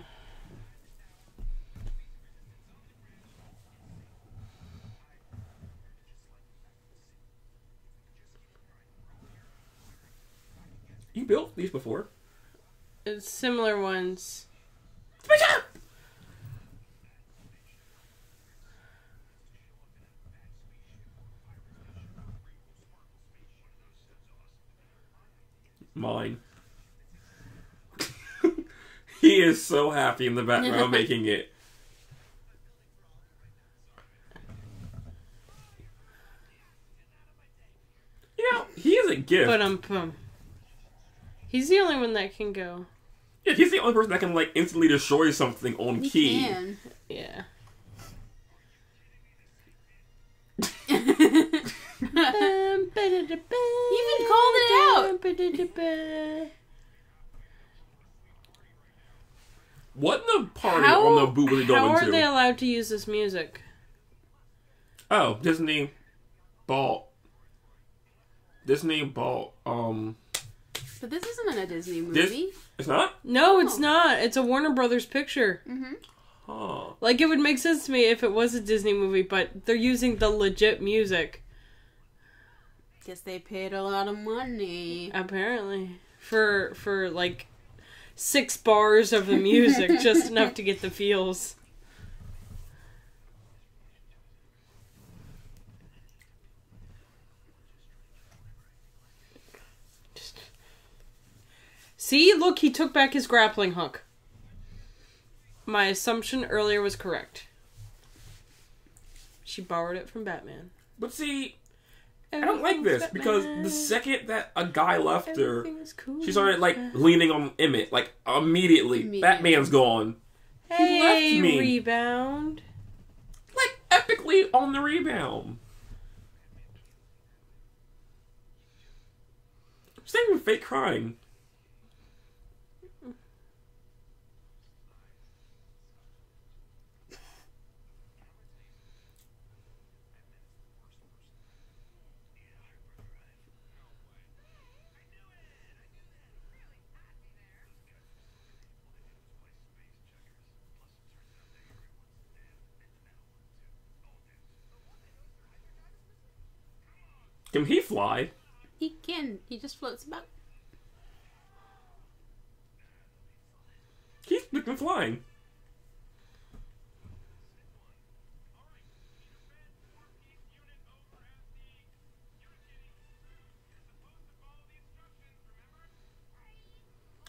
You built these before? It's similar ones. Mine. He is so happy in the background making it. You know, he is a gift. But he's the only one that can go. Yeah, he's the only person that can like instantly destroy something on He key. can. Yeah. He even called it out. What in the party on the boot was he going How to? are they allowed to use this music? Oh, Disney bought. But this isn't a Disney movie. It's not? No, it's not. It's a Warner Brothers picture. Mm-hmm. Huh. Like, it would make sense to me if it was a Disney movie, but they're using the legit music. Guess they paid a lot of money. Apparently. For like, 6 bars of the music, just enough to get the feels. See, look, he took back his grappling hook. My assumption earlier was correct. She borrowed it from Batman. But see, I don't like this because the second that a guy left her, cool. she started like leaning on Emmett. Like immediately. Batman's gone. Hey, He left me. Rebound. Like epically on the rebound. She's not even fake crying. Can he fly? He can. He just floats about. He's We've been flying.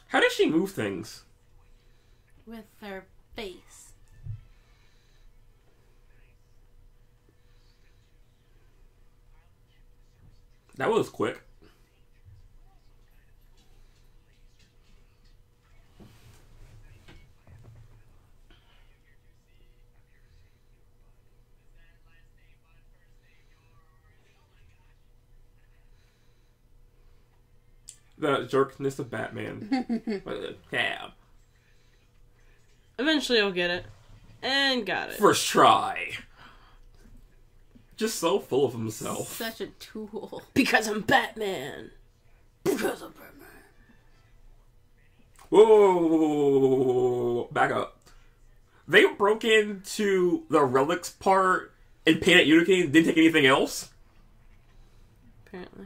How does she move things? With her face. That was quick. The jerkness of Batman. Yeah. Eventually I'll get it. And got it. First try. Just so full of himself. Such a tool. Because I'm Batman. Because I'm Batman. Whoa. Back up. They broke into the relics part and painted Unikitty and didn't take anything else? Apparently.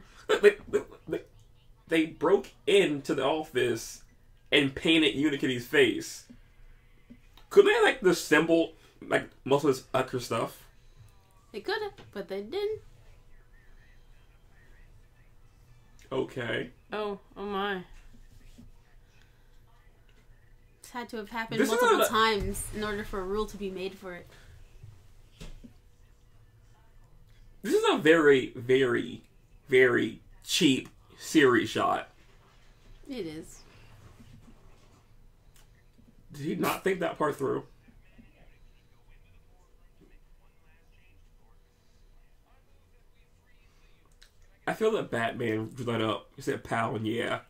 They broke into the office and painted Unikitty's face. Couldn't they, like, disassemble, like, most of this extra stuff? They could have, but they didn't. Okay. Oh my. This had to have happened multiple times in order for a rule to be made for it. This is a very, very, very cheap series shot. It is. Did he not think that part through? I feel that Batman drew that up. He said "pal" and "yeah."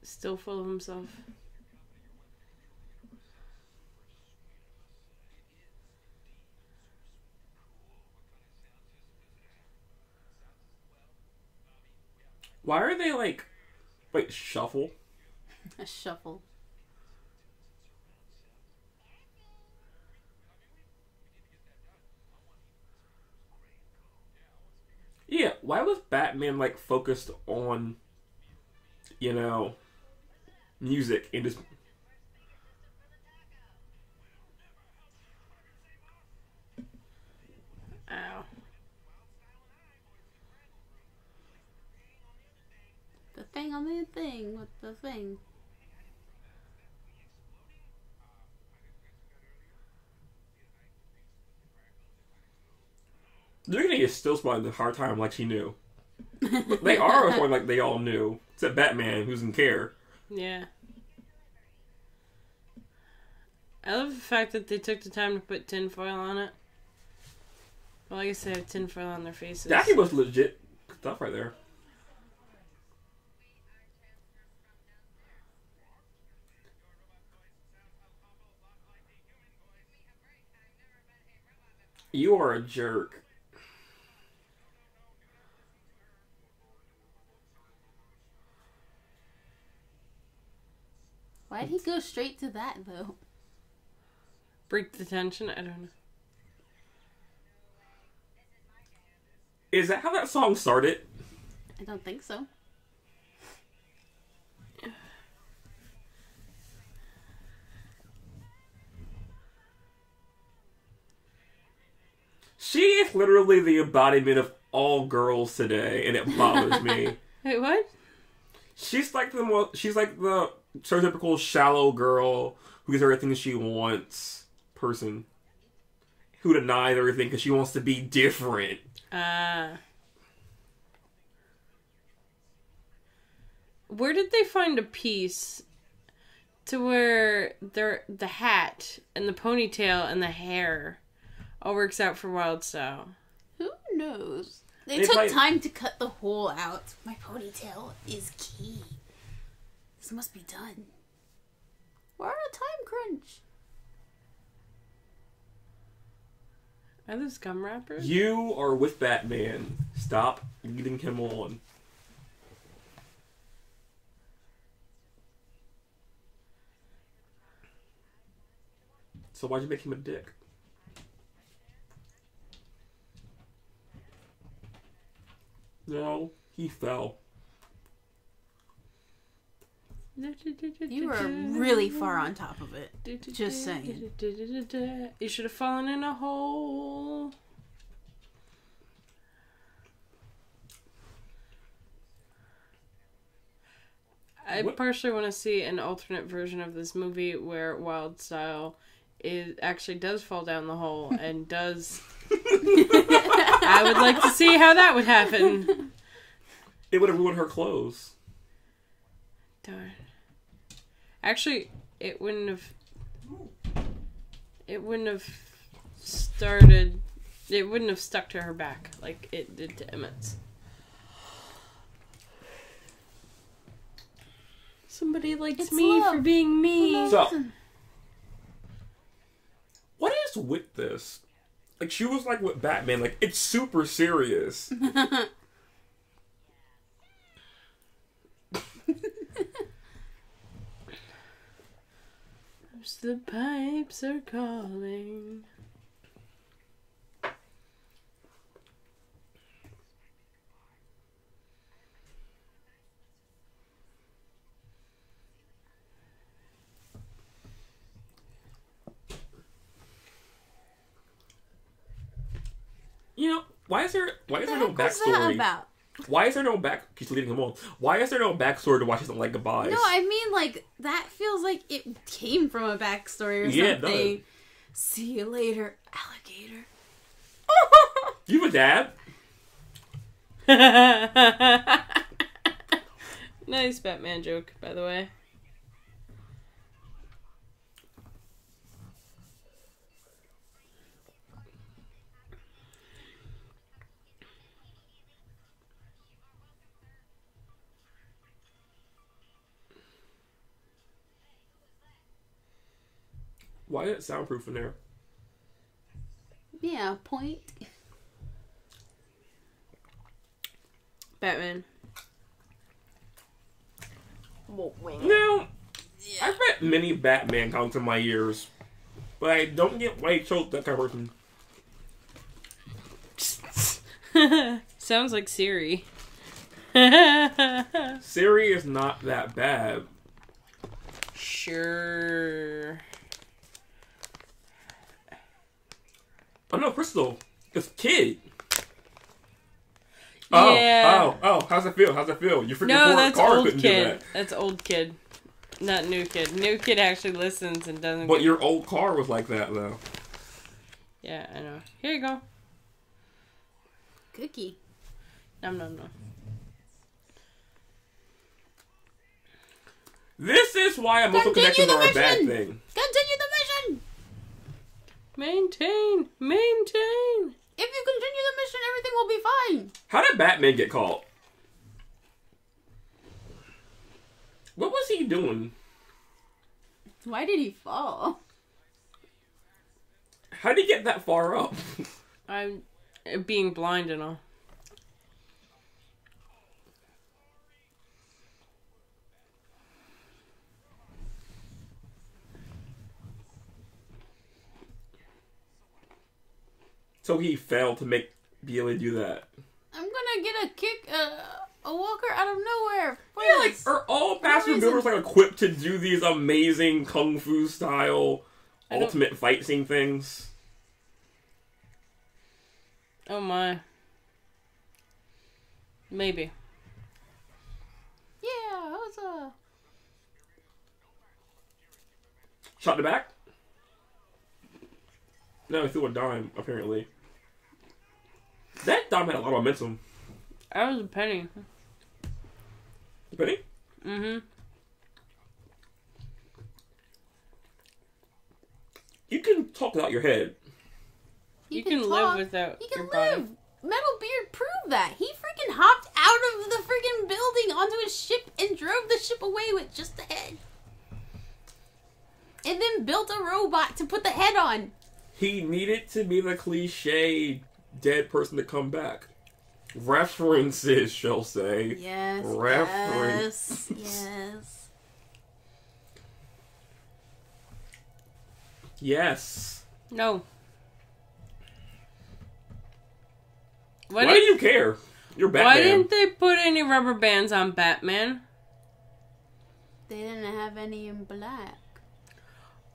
Still full of himself. Why are they like... Wait, shuffle? A shuffle. Yeah, why was Batman, like, focused on, you know, music and just... Ow. The thing on the thing with the thing. Unikitty is still spotting the hard time like she knew. They are responding like they all knew. Except Batman, who doesn't care. Yeah. I love the fact that they took the time to put tinfoil on it. Well, I guess they have tinfoil on their faces. That actually was legit stuff right there. You are a jerk. Why'd he go straight to that, though? Break the tension? I don't know. Is that how that song started? I don't think so. She is literally the embodiment of all girls today, and it bothers me. Wait, what? She's like the stereotypical shallow girl who gets everything she wants person. Who denies everything because she wants to be different. Where did they find a piece to where the hat and the ponytail and the hair all works out for Wild Style? Who knows? They took time to cut the hole out. My ponytail is key. This must be done. We're on a time crunch. Are those gum wrappers? You are with Batman. Stop leading him on. So why'd you make him a dick? No, he fell. You were really far on top of it. Just saying. You should have fallen in a hole. I partially want to see an alternate version of this movie where Wildstyle actually does fall down the hole and does... I would like to see how that would happen. It would have ruined her clothes. Darn. Actually, it wouldn't have started... It wouldn't have stuck to her back like it did to Emmett's. Somebody likes me for being me. So, what is with this? Like, she was like with Batman, like, it's super serious. The pipes are calling. You know, why is there no backstory? What's that about? Why is there no She's leading him on. Why is there no backstory to why she doesn't like goodbyes? No, I mean, like, that feels like it came from a backstory or something. It does. See you later, alligator. You have a dad? Nice Batman joke, by the way. Why is it soundproof in there? Yeah, point. Batman. Now, I've read many Batman comics in my years, but I don't get why he chose that kind of person. Sounds like Siri. Siri is not that bad. Sure. Oh no, Crystal. It's Kid. Yeah. Oh, how's it feel? Your freaking that's car old couldn't kid. do that. That's old kid. Not new kid. New kid actually listens and doesn't... But your old car was like that, though. Yeah, I know. Here you go. Cookie. Nom nom nom. This is why emotional connections are a bad thing. Continue the mission! Maintain! If you continue the mission, everything will be fine. How did Batman get caught? What was he doing? Why did he fall? How did he get that far up? I'm being blind and all. So he failed to be able to do that. I'm gonna get a kick, a walker out of nowhere. Yeah, like, are all passenger builders like equipped to do these amazing kung fu style ultimate fight scene things? Oh my. Maybe. Yeah, huzzah. Shot in the back? No, he threw a dime, apparently. That dime had a lot of momentum. That was a penny. A penny? Mm-hmm. You can talk without your head. You can live without your body. Metalbeard proved that. He freaking hopped out of the freaking building onto his ship and drove the ship away with just the head. And then built a robot to put the head on. He needed to be the cliche dead person to come back. References, shall say. Yes. Reference. Yes. Yes. No. Why do you care? You're Batman. Why didn't they put any rubber bands on Batman? They didn't have any in black.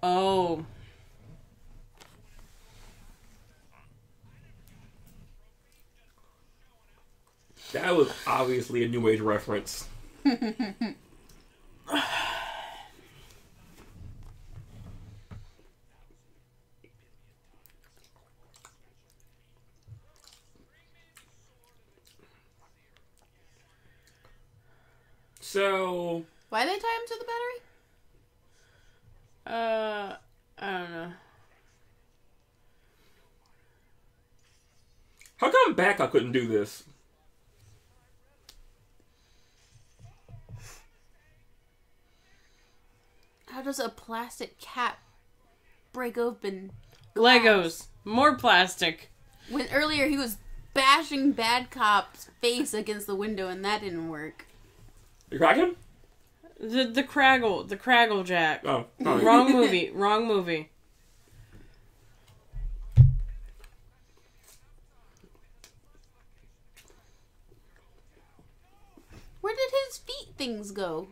Oh. That was obviously a New Age reference. So... Why did they tie him to the battery? I don't know. How come Backup couldn't do this? How does a plastic cap break open Legos. glass? More plastic. When earlier he was bashing Bad Cop's face against the window and that didn't work. You cracking? The Craggle Jack. Oh, sorry. Wrong movie. Wrong movie. Where did his feet things go?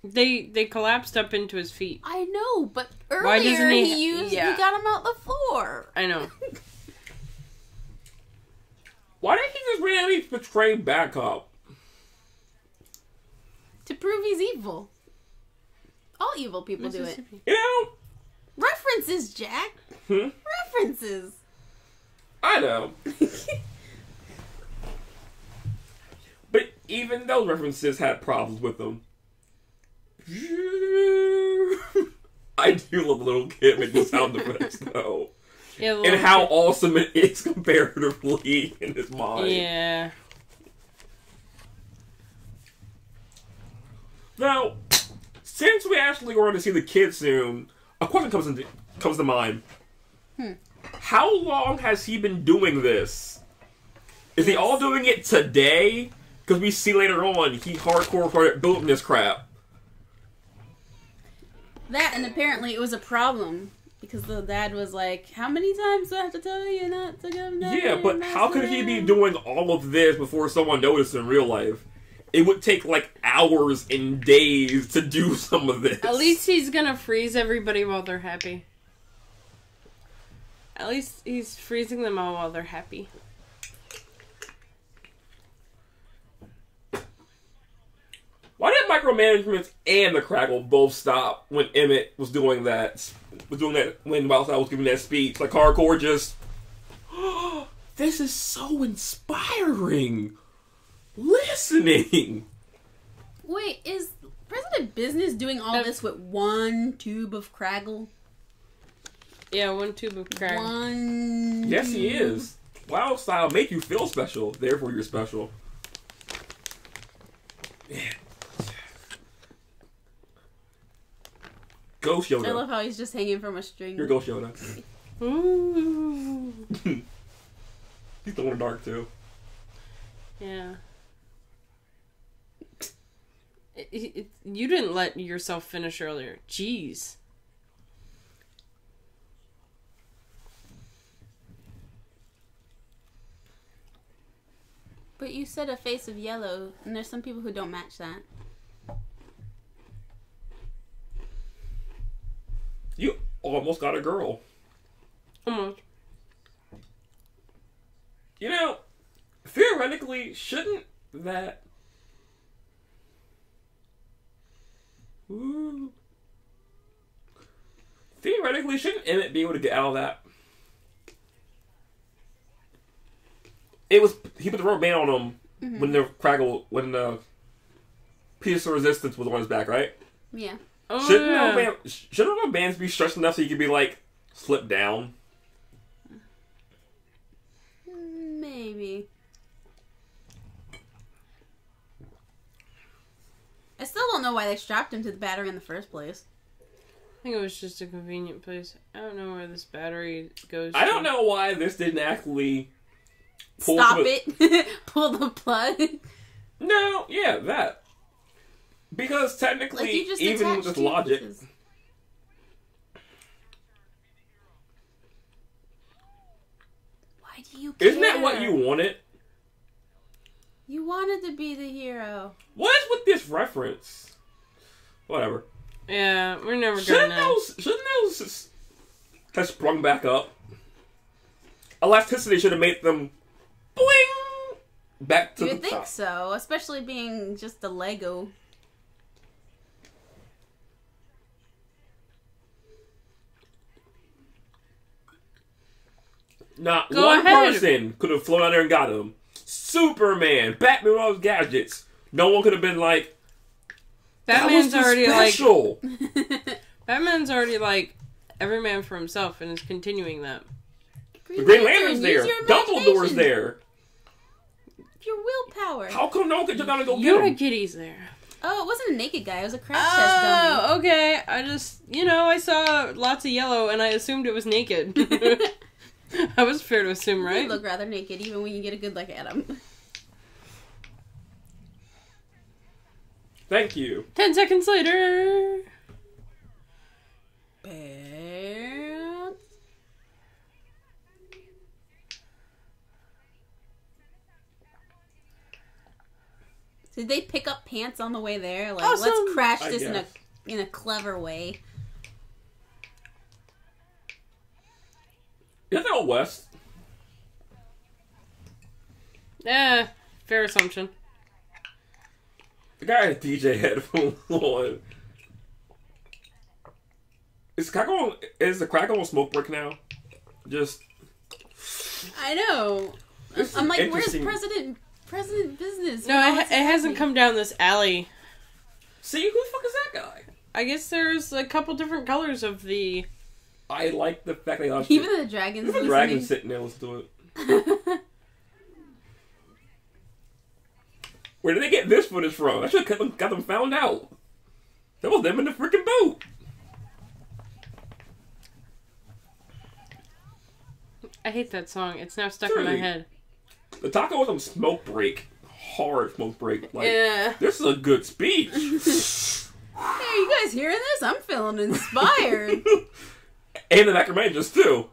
They collapsed up into his feet. I know, but Why earlier doesn't he- he got him out the floor. I know. Why didn't he just randomly betray Backup? To prove he's evil. All evil people do it. You know? References, Jack. References. I know. But even those references had problems with them. I do love a little kid making sound effects, though. Yeah, and how awesome it is comparatively in his mind. Yeah. Now, since we actually are going to see the kid soon, a question comes to mind. How long has he been doing this? Is he all doing it today? Because we see later on, he hardcore started building this crap. That, and apparently it was a problem. Because the dad was like, how many times do I have to tell you not to come down? Yeah, but how could he be doing all of this before someone noticed in real life? It would take, like, hours and days to do some of this. At least he's gonna freeze everybody while they're happy. At least he's freezing them all while they're happy. Why did micromanagement and the Craggle both stop when Emmett was doing that? When Wildstyle was giving that speech? Like, hardcore just... Oh, this is so inspiring! Listening! Wait, is President Business doing all this with one tube of Craggle? Yeah, one tube of Craggle. One... Yes, he is. Wildstyle make you feel special, therefore you're special. Man. Ghost Yoda. I love how he's just hanging from a string. You're Ghost Yoda. Ooh. He's the one dark too. Yeah. You didn't let yourself finish earlier. Jeez. But you said a face of yellow, and there's some people who don't match that. You almost got a girl. Almost. You know, theoretically, shouldn't that... Ooh. Theoretically, shouldn't Emmett be able to get out of that? It was... He put the rubber band on him when the piece of resistance was on his back, right? Yeah. Oh, Shouldn't rubber bands be stretched enough so you could be, like, slip down? Maybe. I still don't know why they strapped him to the battery in the first place. I think it was just a convenient place. I don't know where this battery goes. I don't know why this didn't actually... Stop it. Pull the plug. No, yeah, that. Because technically, like even with this logic... Pieces. Why do you care? Isn't that what you wanted? You wanted to be the hero. What is with this reference? Whatever. Yeah, we're never gonna know. Shouldn't those have sprung back up? Elasticity should have made them boing back to the top. You'd think so, especially being just a Lego. Not one person could have flown out there and got him. Superman, Batman, all those gadgets. No one could have been like, Batman's already special. like Batman's already like every man for himself and is continuing that. The Green Lantern's there. Dumbledore's there. Your willpower. How come no one could jump down and go get him? Kitty's there. Oh, it wasn't a naked guy. It was a crash test dummy. Oh, okay. I just, I saw lots of yellow and I assumed it was naked. That was fair to assume, right? You look rather naked even when you get a good look at him. Thank you. 10 seconds later. Pants. Did they pick up pants on the way there? Like, awesome. Let's crash this in a clever way. Is that all west? Yeah, fair assumption. The guy has DJ headphones on. Is the crack on smoke break now? Just. I know. I'm like, where's President Business? No, it hasn't come down this alley. See, who the fuck is that guy? I guess there's a couple different colors of the. I like the fact they even the dragons. Even the dragons sitting there, let's do it. Where did they get this footage from? I should have got them found out. That was them in the freaking boat. I hate that song. It's now stuck in my head. The taco was on smoke break. Hard smoke break. Like, yeah. This is a good speech. Hey, are you guys hearing this? I'm feeling inspired. And the Necromanters, too.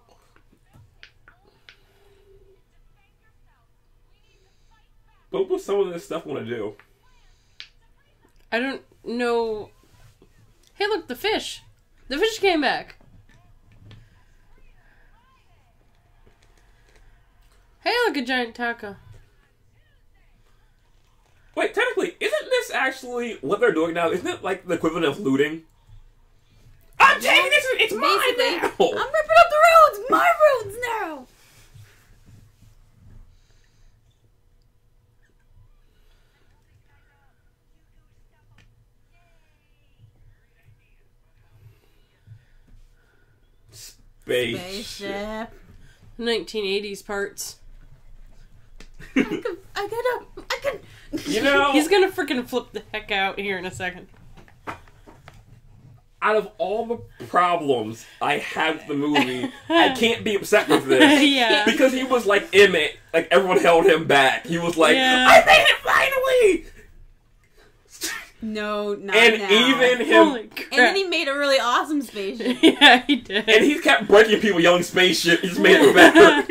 What would some of this stuff want to do? I don't know. Hey, look, the fish. The fish came back. Hey, look, a giant taco. Wait, technically, isn't this actually what they're doing now? Isn't it like the equivalent of looting? I'm taking this! It's mine now! I'm ripping up the roads! My roads now! Spaceship. 1980s parts. I can. You know, he's gonna freaking flip the heck out here in a second. Out of all the problems I have with the movie, I can't be upset with this. Yeah. Because he was like Emmett, like everyone held him back. He was like, I made it finally! No, not and now. Even him. And then he made a really awesome spaceship. Yeah, he did. And he kept breaking people yelling spaceship. He just made it better.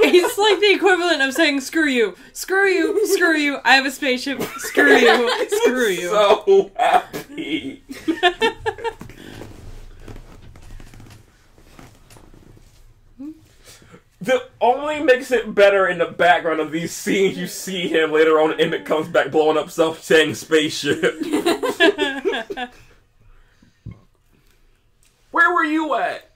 He's like the equivalent of saying screw you, screw you, screw you, I have a spaceship, screw you, screw you. So happy. That only makes it better in the background of these scenes. You see him later on, Emmett comes back blowing up self-saying spaceship. Where were you at?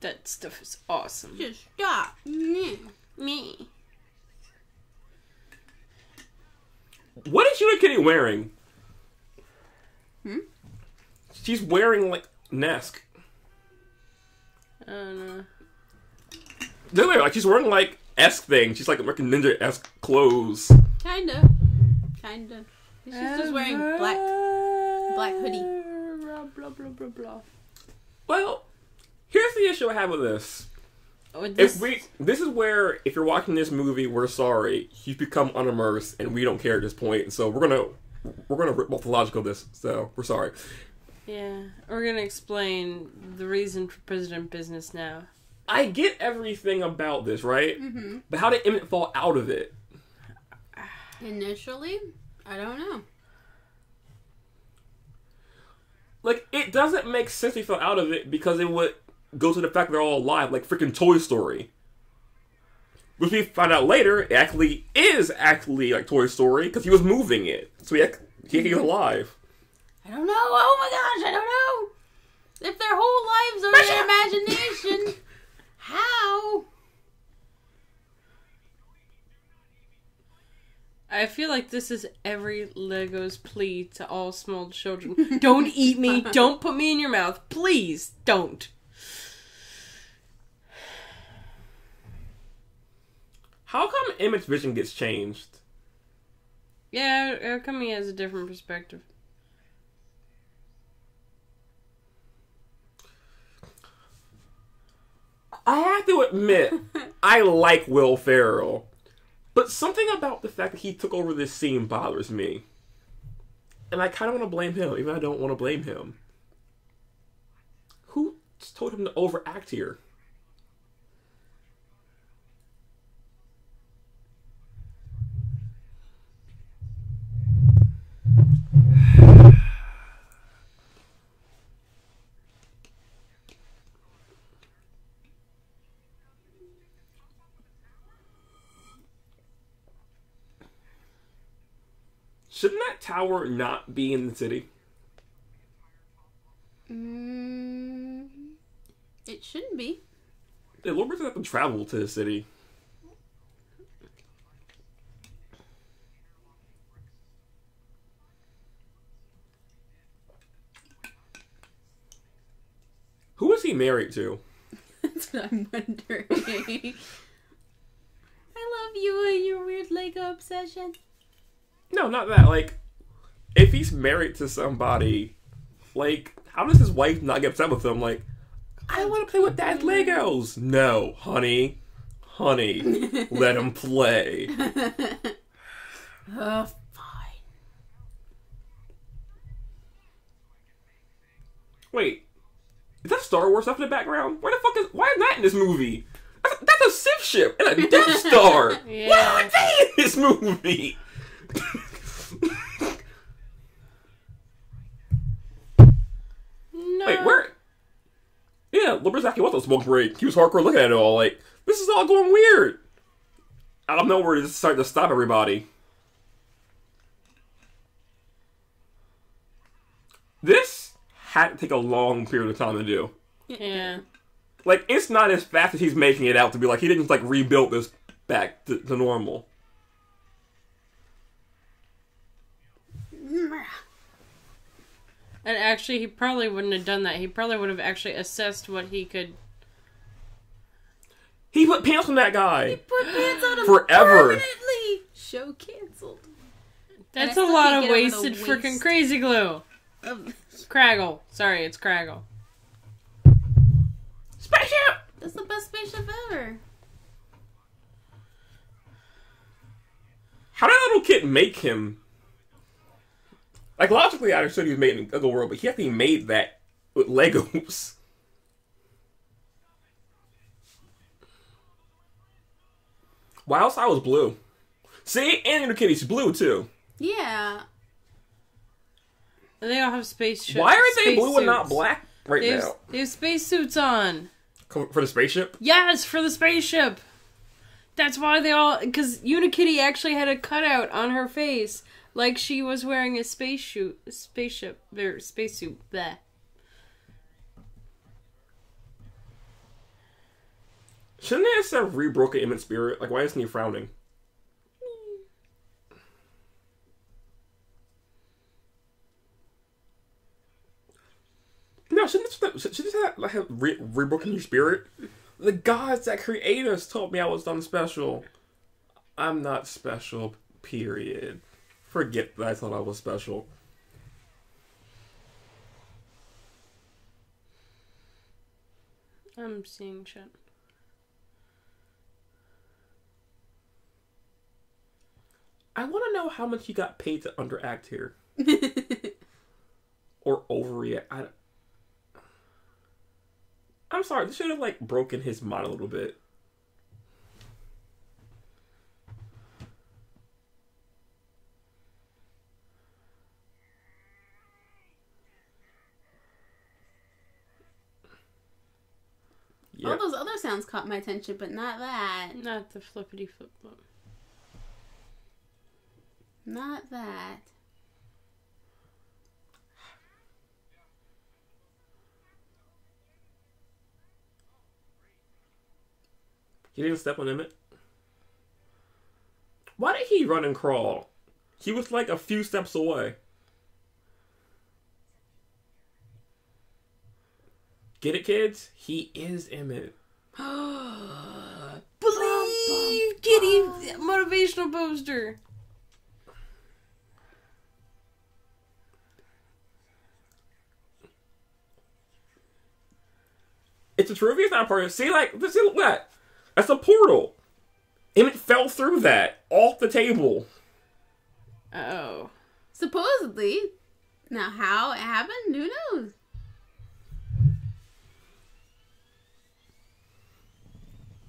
That stuff is awesome. Just stop. Me. What is Una Kitty wearing? She's wearing, like, Nesk. I don't know. Literally, like, she's wearing, like, Esk thing. She's, like, American Ninja-esque clothes. Kinda. She's just wearing black hoodie. Blah, blah, blah, blah, blah. Well, here's the issue I have with this. This is where, if you're watching this movie, we're sorry. You've become unimmersed, and we don't care at this point. So we're gonna rip off the logic of this. So we're sorry. Yeah, we're gonna explain the reason for President Business now. I get everything about this, right? Mm-hmm. But how did Emmett fall out of it? Initially, I don't know. Like, it doesn't make sense he fell out of it because it would go to the fact they're all alive, like freaking Toy Story. Which we find out later, it actually is like Toy Story because he was moving it. So he get alive. I don't know. Oh my gosh, I don't know. If their whole lives are their imagination, how? I feel like this is every Lego's plea to all small children. Don't eat me. Don't put me in your mouth. Please, don't. How come Emmett's vision gets changed? Yeah, how come he has a different perspective? I have to admit, I like Will Ferrell. But something about the fact that he took over this scene bothers me. And I kind of want to blame him, even though I don't want to blame him. Who told him to overact here? Shouldn't that tower not be in the city? It shouldn't be. The Lord have to travel to the city. Who is he married to? That's what I'm wondering. I love you and your weird Lego obsession. No, not that. Like, if he's married to somebody, like, how does his wife not get upset with him? Like, I want to play with Dad's Legos. No, honey. Honey, let him play. Fine. Wait, is that Star Wars stuff in the background? Why is that in this movie? That's a Sith ship and a Death Star. Yeah. Why are they in this movie? No. Wait, where? Yeah, Liberzaki wants a smoke break. He was hardcore looking at it all like, this is all going weird. Out of nowhere, it's starting to stop everybody. This had to take a long period of time to do. Yeah. Like, it's not as fast as he's making it out to be. Like, he didn't, like, rebuild this back to normal. And actually, he probably wouldn't have done that. He probably would have actually assessed what he could... He put pants on that guy. He put pants on him forever. Permanently. Show canceled. That's a lot of wasted freaking crazy glue. Craggle. Sorry, it's Craggle. Spaceship! That's the best spaceship ever. How did that little kid make him? Like, logically, I understood he was made in the world, but he actually made that with Legos. Why else I was blue? See? And the kitty's blue, too. Yeah. And they all have space Why are they blue suits. and not black now? They have spacesuits on. For the spaceship? Yes, for the spaceship. That's why they all... Because Unikitty actually had a cutout on her face. Like she was wearing a spacesuit. Bleh. Shouldn't they have said rebroken Emmett's spirit? Like, why isn't he frowning? No, shouldn't that like, have rebroken your spirit? The gods that create us told me I was done special. I'm not special, period. Forget that I thought I was special. I'm seeing shit. I want to know how much you got paid to underact here. or overreact. I'm sorry, this should have, like, broken his mind a little bit. Yep. All those other sounds caught my attention, but not that. Not the flippity flip flop. Not that. He didn't step on Emmett. Why did he run and crawl? He was like a few steps away. Get it, kids? He is Emmett. Believe! Kitty! Motivational poster. It's a trophy. It's not a part of it. See, like, look at that. That's a portal. Emmett fell through that off the table. Oh. Supposedly. Now, how it happened? Who knows?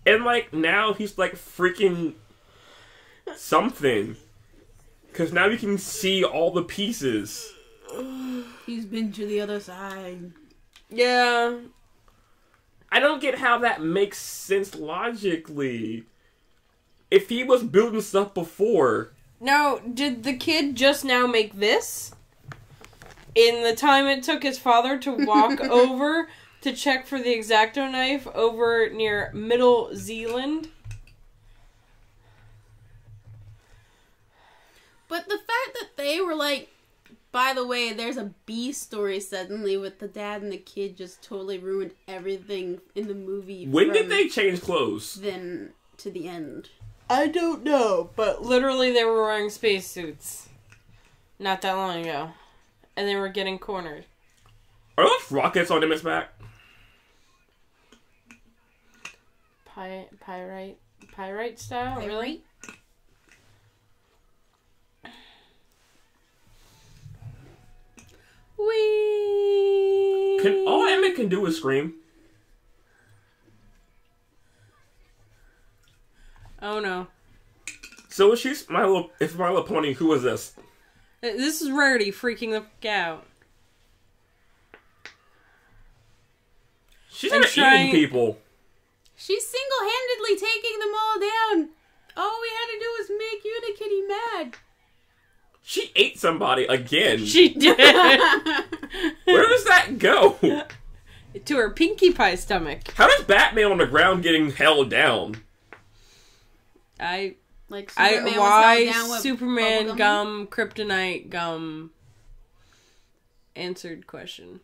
And, like, now he's, like, freaking something. Because now you can see all the pieces. He's been to the other side. Yeah. I don't get how that makes sense logically. If he was building stuff before... Now, did the kid just now make this? In the time it took his father to walk over... to check for the X-Acto knife over near Middle Zealand. But the fact that they were like, by the way, there's a B story suddenly with the dad and the kid just totally ruined everything in the movie. When did they change clothes? Then to the end. I don't know, but literally they were wearing spacesuits. Not that long ago. And they were getting cornered. Are those rockets on Emmett's back? Pyrite style? Pyrite? Really? Whee! All Emmett can do is scream. Oh no. So she's My Little Pony. Who is this? This is Rarity freaking the fuck out. She's not eating people. She's single-handedly taking them all down. All we had to do was make Unikitty mad. She ate somebody again. She did. Where does that go? To her Pinkie Pie stomach. How does Batman on the ground getting held down? Like Superman was held down with Superman gum, kryptonite gum. Answered question.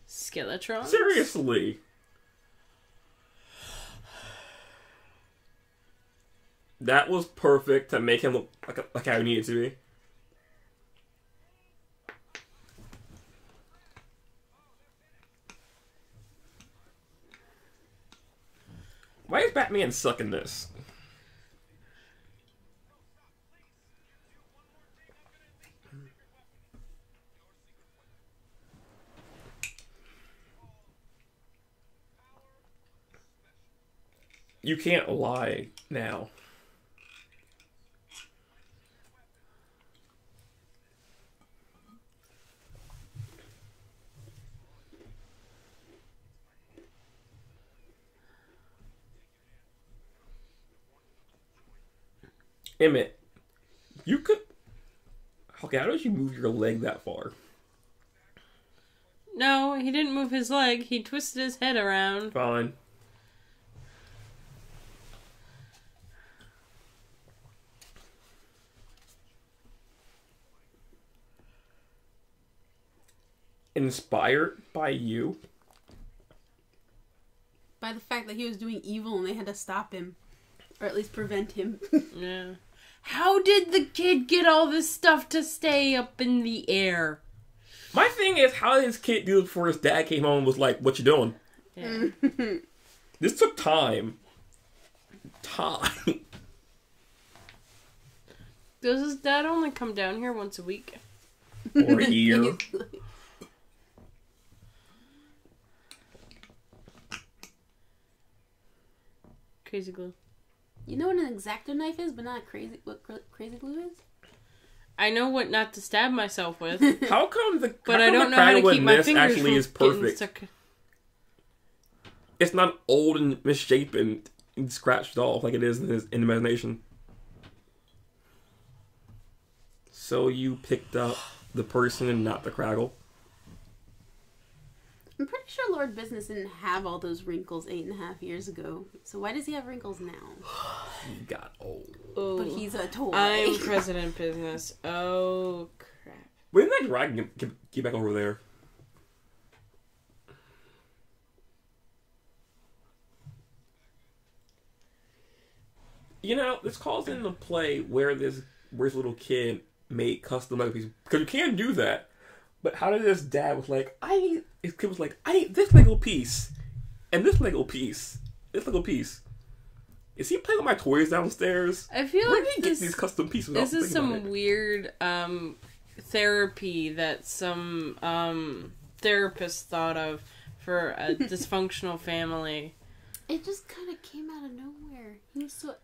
Skeletron? Seriously. That was perfect to make him look like how he needed to be. Why is Batman sucking this? You can't lie now. Emmett, you could... Okay, how did you move your leg that far? No, he didn't move his leg. He twisted his head around. Fine. Inspired by you? By the fact that he was doing evil and they had to stop him. Or at least prevent him. Yeah. How did the kid get all this stuff to stay up in the air? My thing is, how did his kid do it before his dad came home and was like, what you doing? Yeah. This took time. Does his dad only come down here once a week? Or a year? Crazy glue. You know what an X-Acto knife is, but not what crazy glue is? I know what not to stab myself with. How come the but I don't know how to keep my fingers actually is perfect? It's not old and misshapen and scratched off like it is in imagination. So you picked up the person and not the Craggle? I'm pretty sure Lord Business didn't have all those wrinkles 8.5 years ago. So why does he have wrinkles now? He got old. Oh, but he's a toy. I'm President Business. Oh, crap. When did that dragon get back over there? You know, this calls into play where this little kid made custom Lego pieces. Because you can do that. But how did this dad was like, his kid was like, I need this Lego piece. And this Lego piece. This Lego piece. Is he playing with my toys downstairs? I feel Where like did he get these custom pieces? This is some weird therapy that some therapist thought of for a dysfunctional family. It just kind of came out of nowhere. He was so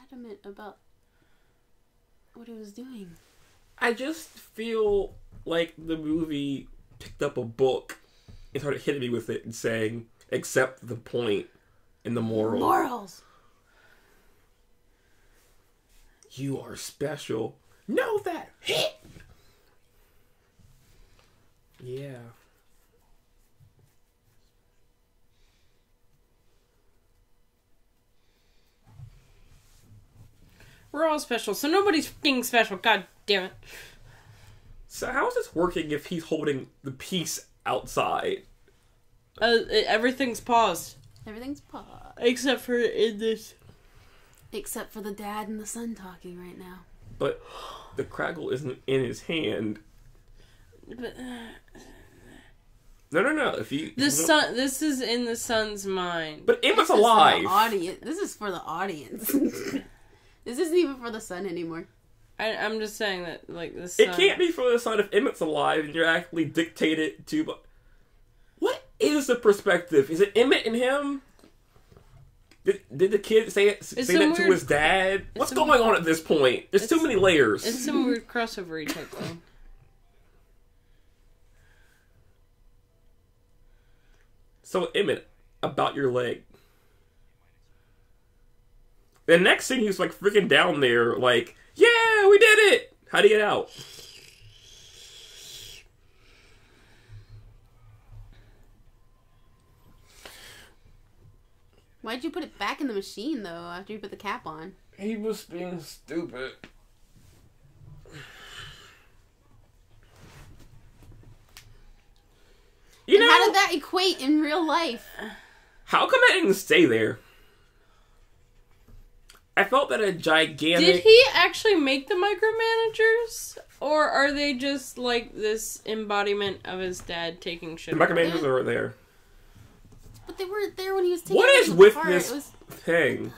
adamant about what he was doing. I just feel like the movie picked up a book and started hitting me with it and saying, accept the point and the moral. Morals! You are special. Know that. Hit! Yeah. We're all special, so nobody's f***ing special. God damn it. So how is this working if he's holding the piece outside? Everything's paused. Everything's paused. Except for in this. Except for the dad and the son talking right now. But the Craggle isn't in his hand. But, No. If you son, this is in the son's mind. But Emmett's alive. This is for the audience. This isn't even for the son anymore. I'm just saying that, like, the son... It can't be for the son if Emmett's alive and you're actually dictated to... But what is the perspective? Is it Emmett and him? Did the kid say that to his dad? What's going on at this point? There's too many layers. It's some weird crossover type thing. So, Emmett, about your leg. The next scene, he's like freaking down there, like, yeah, we did it! How'd he get out? Why'd you put it back in the machine, though, after you put the cap on? He was being stupid. You know, how did that equate in real life? How come that didn't stay there? I felt that a gigantic... Did he actually make the micromanagers? Or are they just, like, this embodiment of his dad taking shit? The micromanagers are there. But they weren't there when he was taking What is with this thing?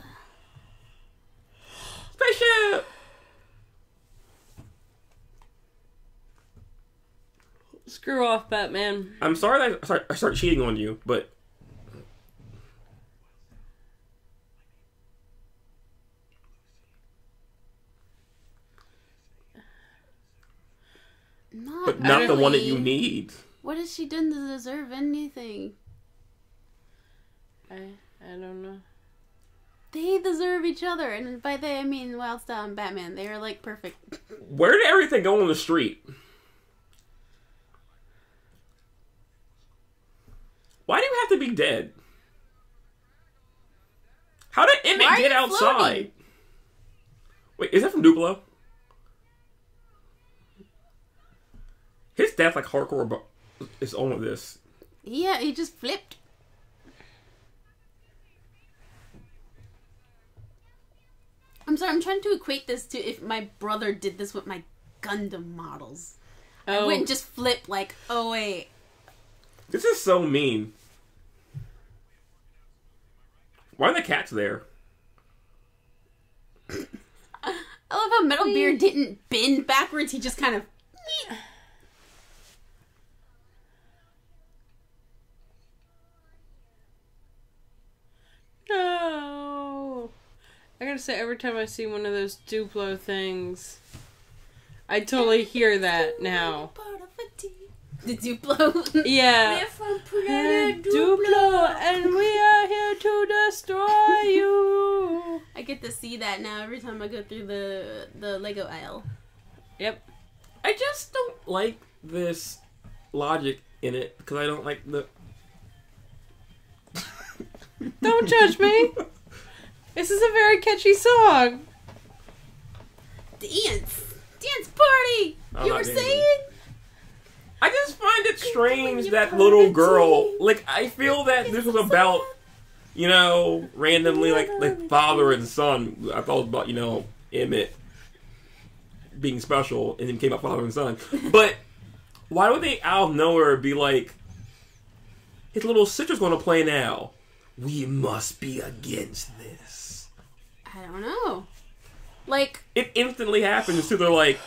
Spaceship! Screw off, Batman. I'm sorry that I start cheating on you, but... Not the one that you need. What has she done to deserve anything? I don't know. They deserve each other, and by they I mean Wildstyle and Batman. They are like perfect. Where did everything go on the street? Why do you have to be dead? How did Emmett get outside? Floating? Wait, is that from Duplo? His dad's like hardcore is on with this. Yeah, he just flipped. I'm sorry, I'm trying to equate this to if my brother did this with my Gundam models. I wouldn't just flip like, oh wait. This is so mean. Why are the cats there? I love how Metal Beard didn't bend backwards. He just kind of... No. I gotta say, every time I see one of those Duplo things, I totally hear that now. The Duplo? Yeah. We're from Planet Duplo, and we are here to destroy you. I get to see that now every time I go through the Lego aisle. Yep. I just don't like this logic in it, because I don't like the... Don't judge me. This is a very catchy song. Dance party! You were saying? I just find it strange that little girl, like, I feel that this was about, you know, randomly, like father and son. I thought it was about, you know, Emmett being special, and then came out father and son. But why would they out of nowhere be like, his little sister's gonna play now? We must be against this. I don't know. Like... It instantly happens to their, like,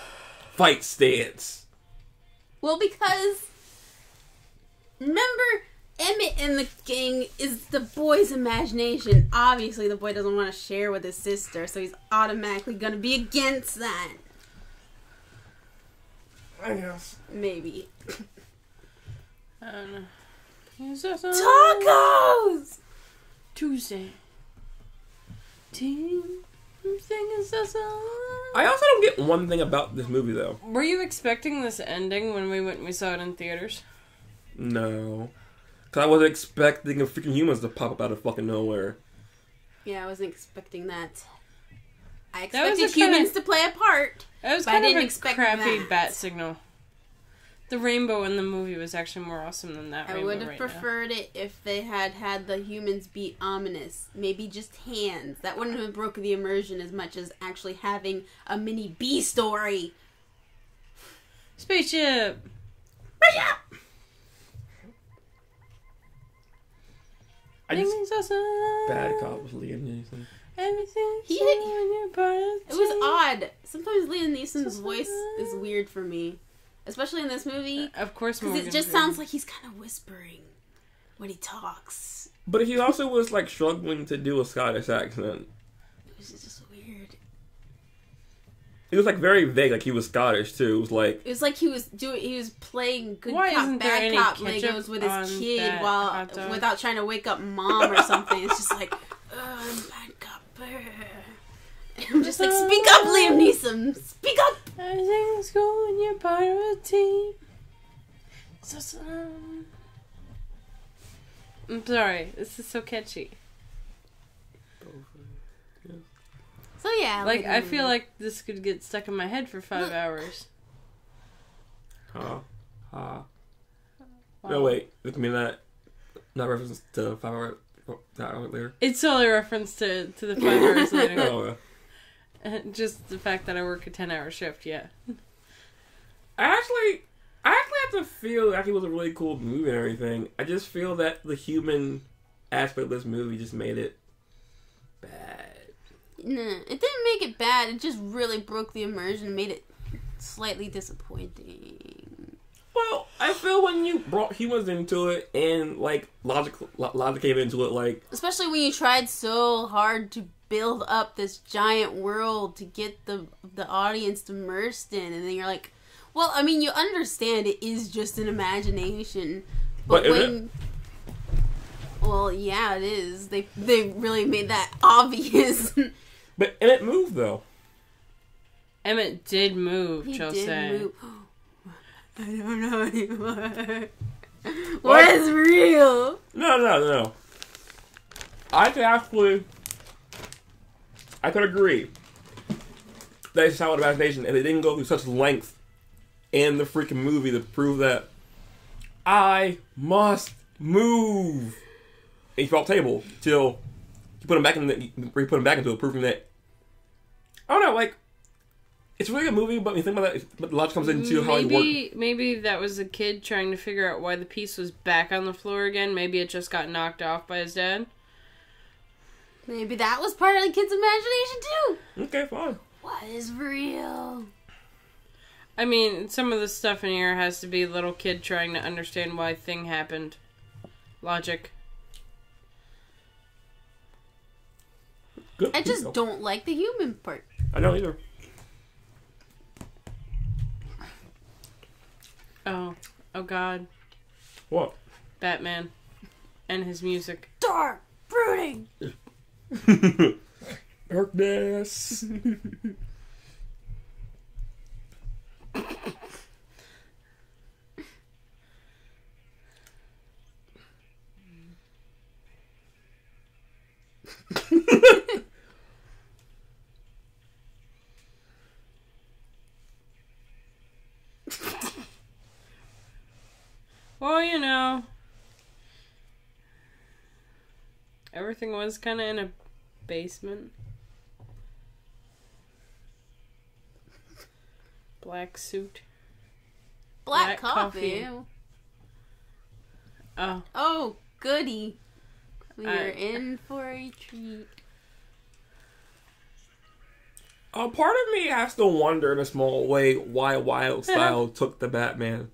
fight stance. Well, because... Remember, Emmett and the gang is the boy's imagination. Obviously, the boy doesn't want to share with his sister, so he's automatically going to be against that. I guess. Maybe. I don't know. Tacos! Tuesday. Team things I also don't get one thing about this movie, though. Were you expecting this ending when we went and we saw it in theaters? No. Because I wasn't expecting the freaking humans to pop up out of fucking nowhere. Yeah, I wasn't expecting that. I expected humans to play a part. That was kind of a crappy bat signal. The rainbow in the movie was actually more awesome than that rainbow. I would have preferred it if they had the humans be ominous. Maybe just hands. That wouldn't have broken the immersion as much as actually having a mini B story. Spaceship! Spaceship! I just... Awesome. Bad cop was Liam Neeson. Everything it was odd. Sometimes Liam Neeson's voice is weird for me. Especially in this movie. Of course, because it just sounds like he's kind of whispering when he talks. But he also was, like, struggling to do a Scottish accent. It was just weird. It was, like, very vague, like he was Scottish, too. It was like he was playing good cop, bad cop Legos with his kid without trying to wake up mom or something. It's just like, I'm bad cop. I'm just like, speak up, Liam Neeson! Speak up! Everything's cool when you're part of a team. I'm sorry, this is so catchy. So yeah. Like, I feel like this could get stuck in my head for 5 hours. Wow. No, wait. Look at me that. Not reference to 5 hours later. It's totally a reference to the 5 hours later. Oh, yeah. Just the fact that I work a 10-hour shift, yeah. I actually have to feel like it was a really cool movie and everything. I just feel that the human aspect of this movie just made it bad. No, it didn't make it bad. It just really broke the immersion and made it slightly disappointing. Well, I feel when you brought humans into it and, like, logic came into it, like... Especially when you tried so hard to build up this giant world to get the audience immersed in, and then you're like, well, I mean, you understand it is just an imagination, but when... Well, yeah, it is. They really made that obvious. But Emmett moved, though. Emmett did move, Chelsea. Move. I don't know anymore. What is real? No. I could agree that it's a solid imagination, and they didn't go through such length in the freaking movie to prove that I must move. And he fell off the table till you put him back into it, proving that I don't know, like, it's a really good movie, but when you think about that, but logic comes into how he worked. Maybe that was a kid trying to figure out why the piece was back on the floor again. Maybe it just got knocked off by his dad. Maybe that was part of the kid's imagination, too. Okay, fine. What is real? I mean, some of the stuff in here has to be a little kid trying to understand why thing happened. Logic. Good. I just don't like the human part. I don't either. Oh God. What? Batman. And his music. Dark! Brooding! Darkness! Well, you know, everything was kind of in a basement. Black suit. Black coffee. Oh. Oh, goody. We are in for a treat. Part of me has to wonder in a small way why Wildstyle took the Batman.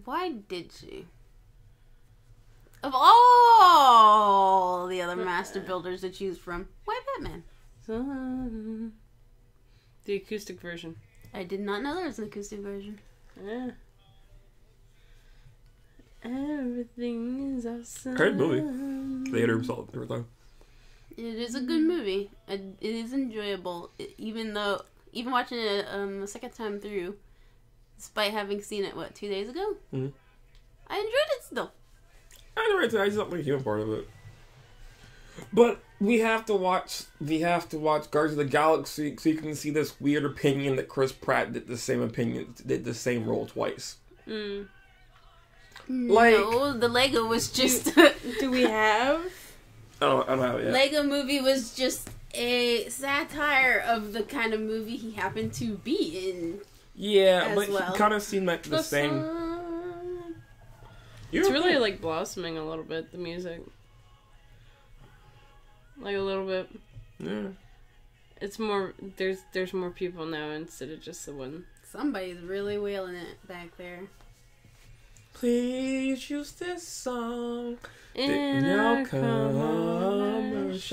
Why did she? Of all the other master builders to choose from, why Batman? The acoustic version. I did not know there was an acoustic version. Yeah. Everything is awesome. Great movie. They hear himself every time. It is a good movie. It is enjoyable, even watching it a second time through, despite having seen it 2 days ago. Mm-hmm. I enjoyed it still. I just don't like the human part of it. But we have to watch Guardians of the Galaxy so you can see this weird opinion that Chris Pratt did the same role twice. Mm. No, the Lego was just. Do we have? I don't have it yet. Lego Movie was just a satire of the kind of movie he happened to be in. Yeah, but well. he kind of seemed like the same. It's really like blossoming a little bit, the music. Like a little bit. Yeah. It's more, there's more people now instead of just the one. Somebody's really wailing it back there. Please use this song in our commercial.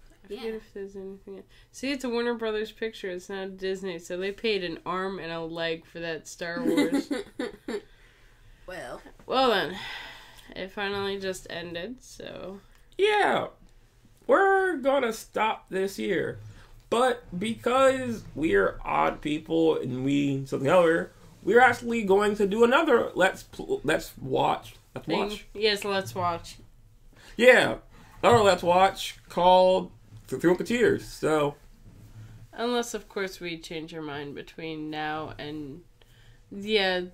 I forget if there's anything else. See, it's a Warner Brothers picture. It's not Disney, so they paid an arm and a leg for that Star Wars. Well then, it finally just ended, so... Yeah, we're gonna stop this here. But because we're odd people and something other, we're actually going to do another Let's watch. Yes, let's watch. Yeah, another Let's Watch called Three Musketeers. So, unless of course we change our mind between now and we're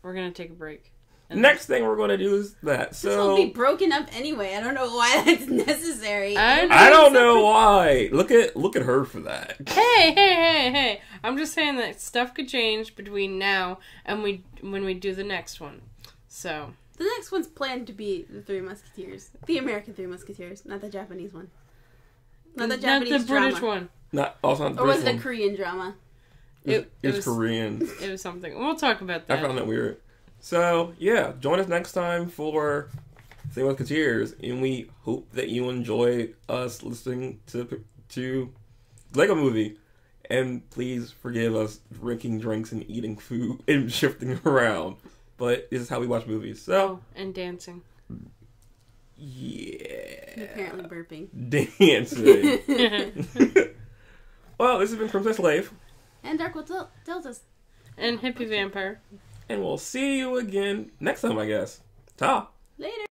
gonna take a break. And next thing we're gonna do is that. So this will be broken up anyway. I don't know why that's necessary. I don't know why. Look at her for that. Hey! I'm just saying that stuff could change between now and when we do the next one. So the next one's planned to be the Three Musketeers, the American Three Musketeers, not the Japanese one, not the Japanese British drama. one. Not the or British was it a Korean drama? It was Korean. It was something. We'll talk about that. I found that weird. So, yeah, join us next time for Three Musketeers, and we hope that you enjoy us listening to Lego Movie. And please forgive us drinking drinks and eating food and shifting around. But this is how we watch movies. So and dancing. Yeah. And apparently burping. Dancing. Well, this has been CrimsonSlave. And DarkWolfDeltas. And HippyVampire. And we'll see you again next time, I guess. Ta. Later.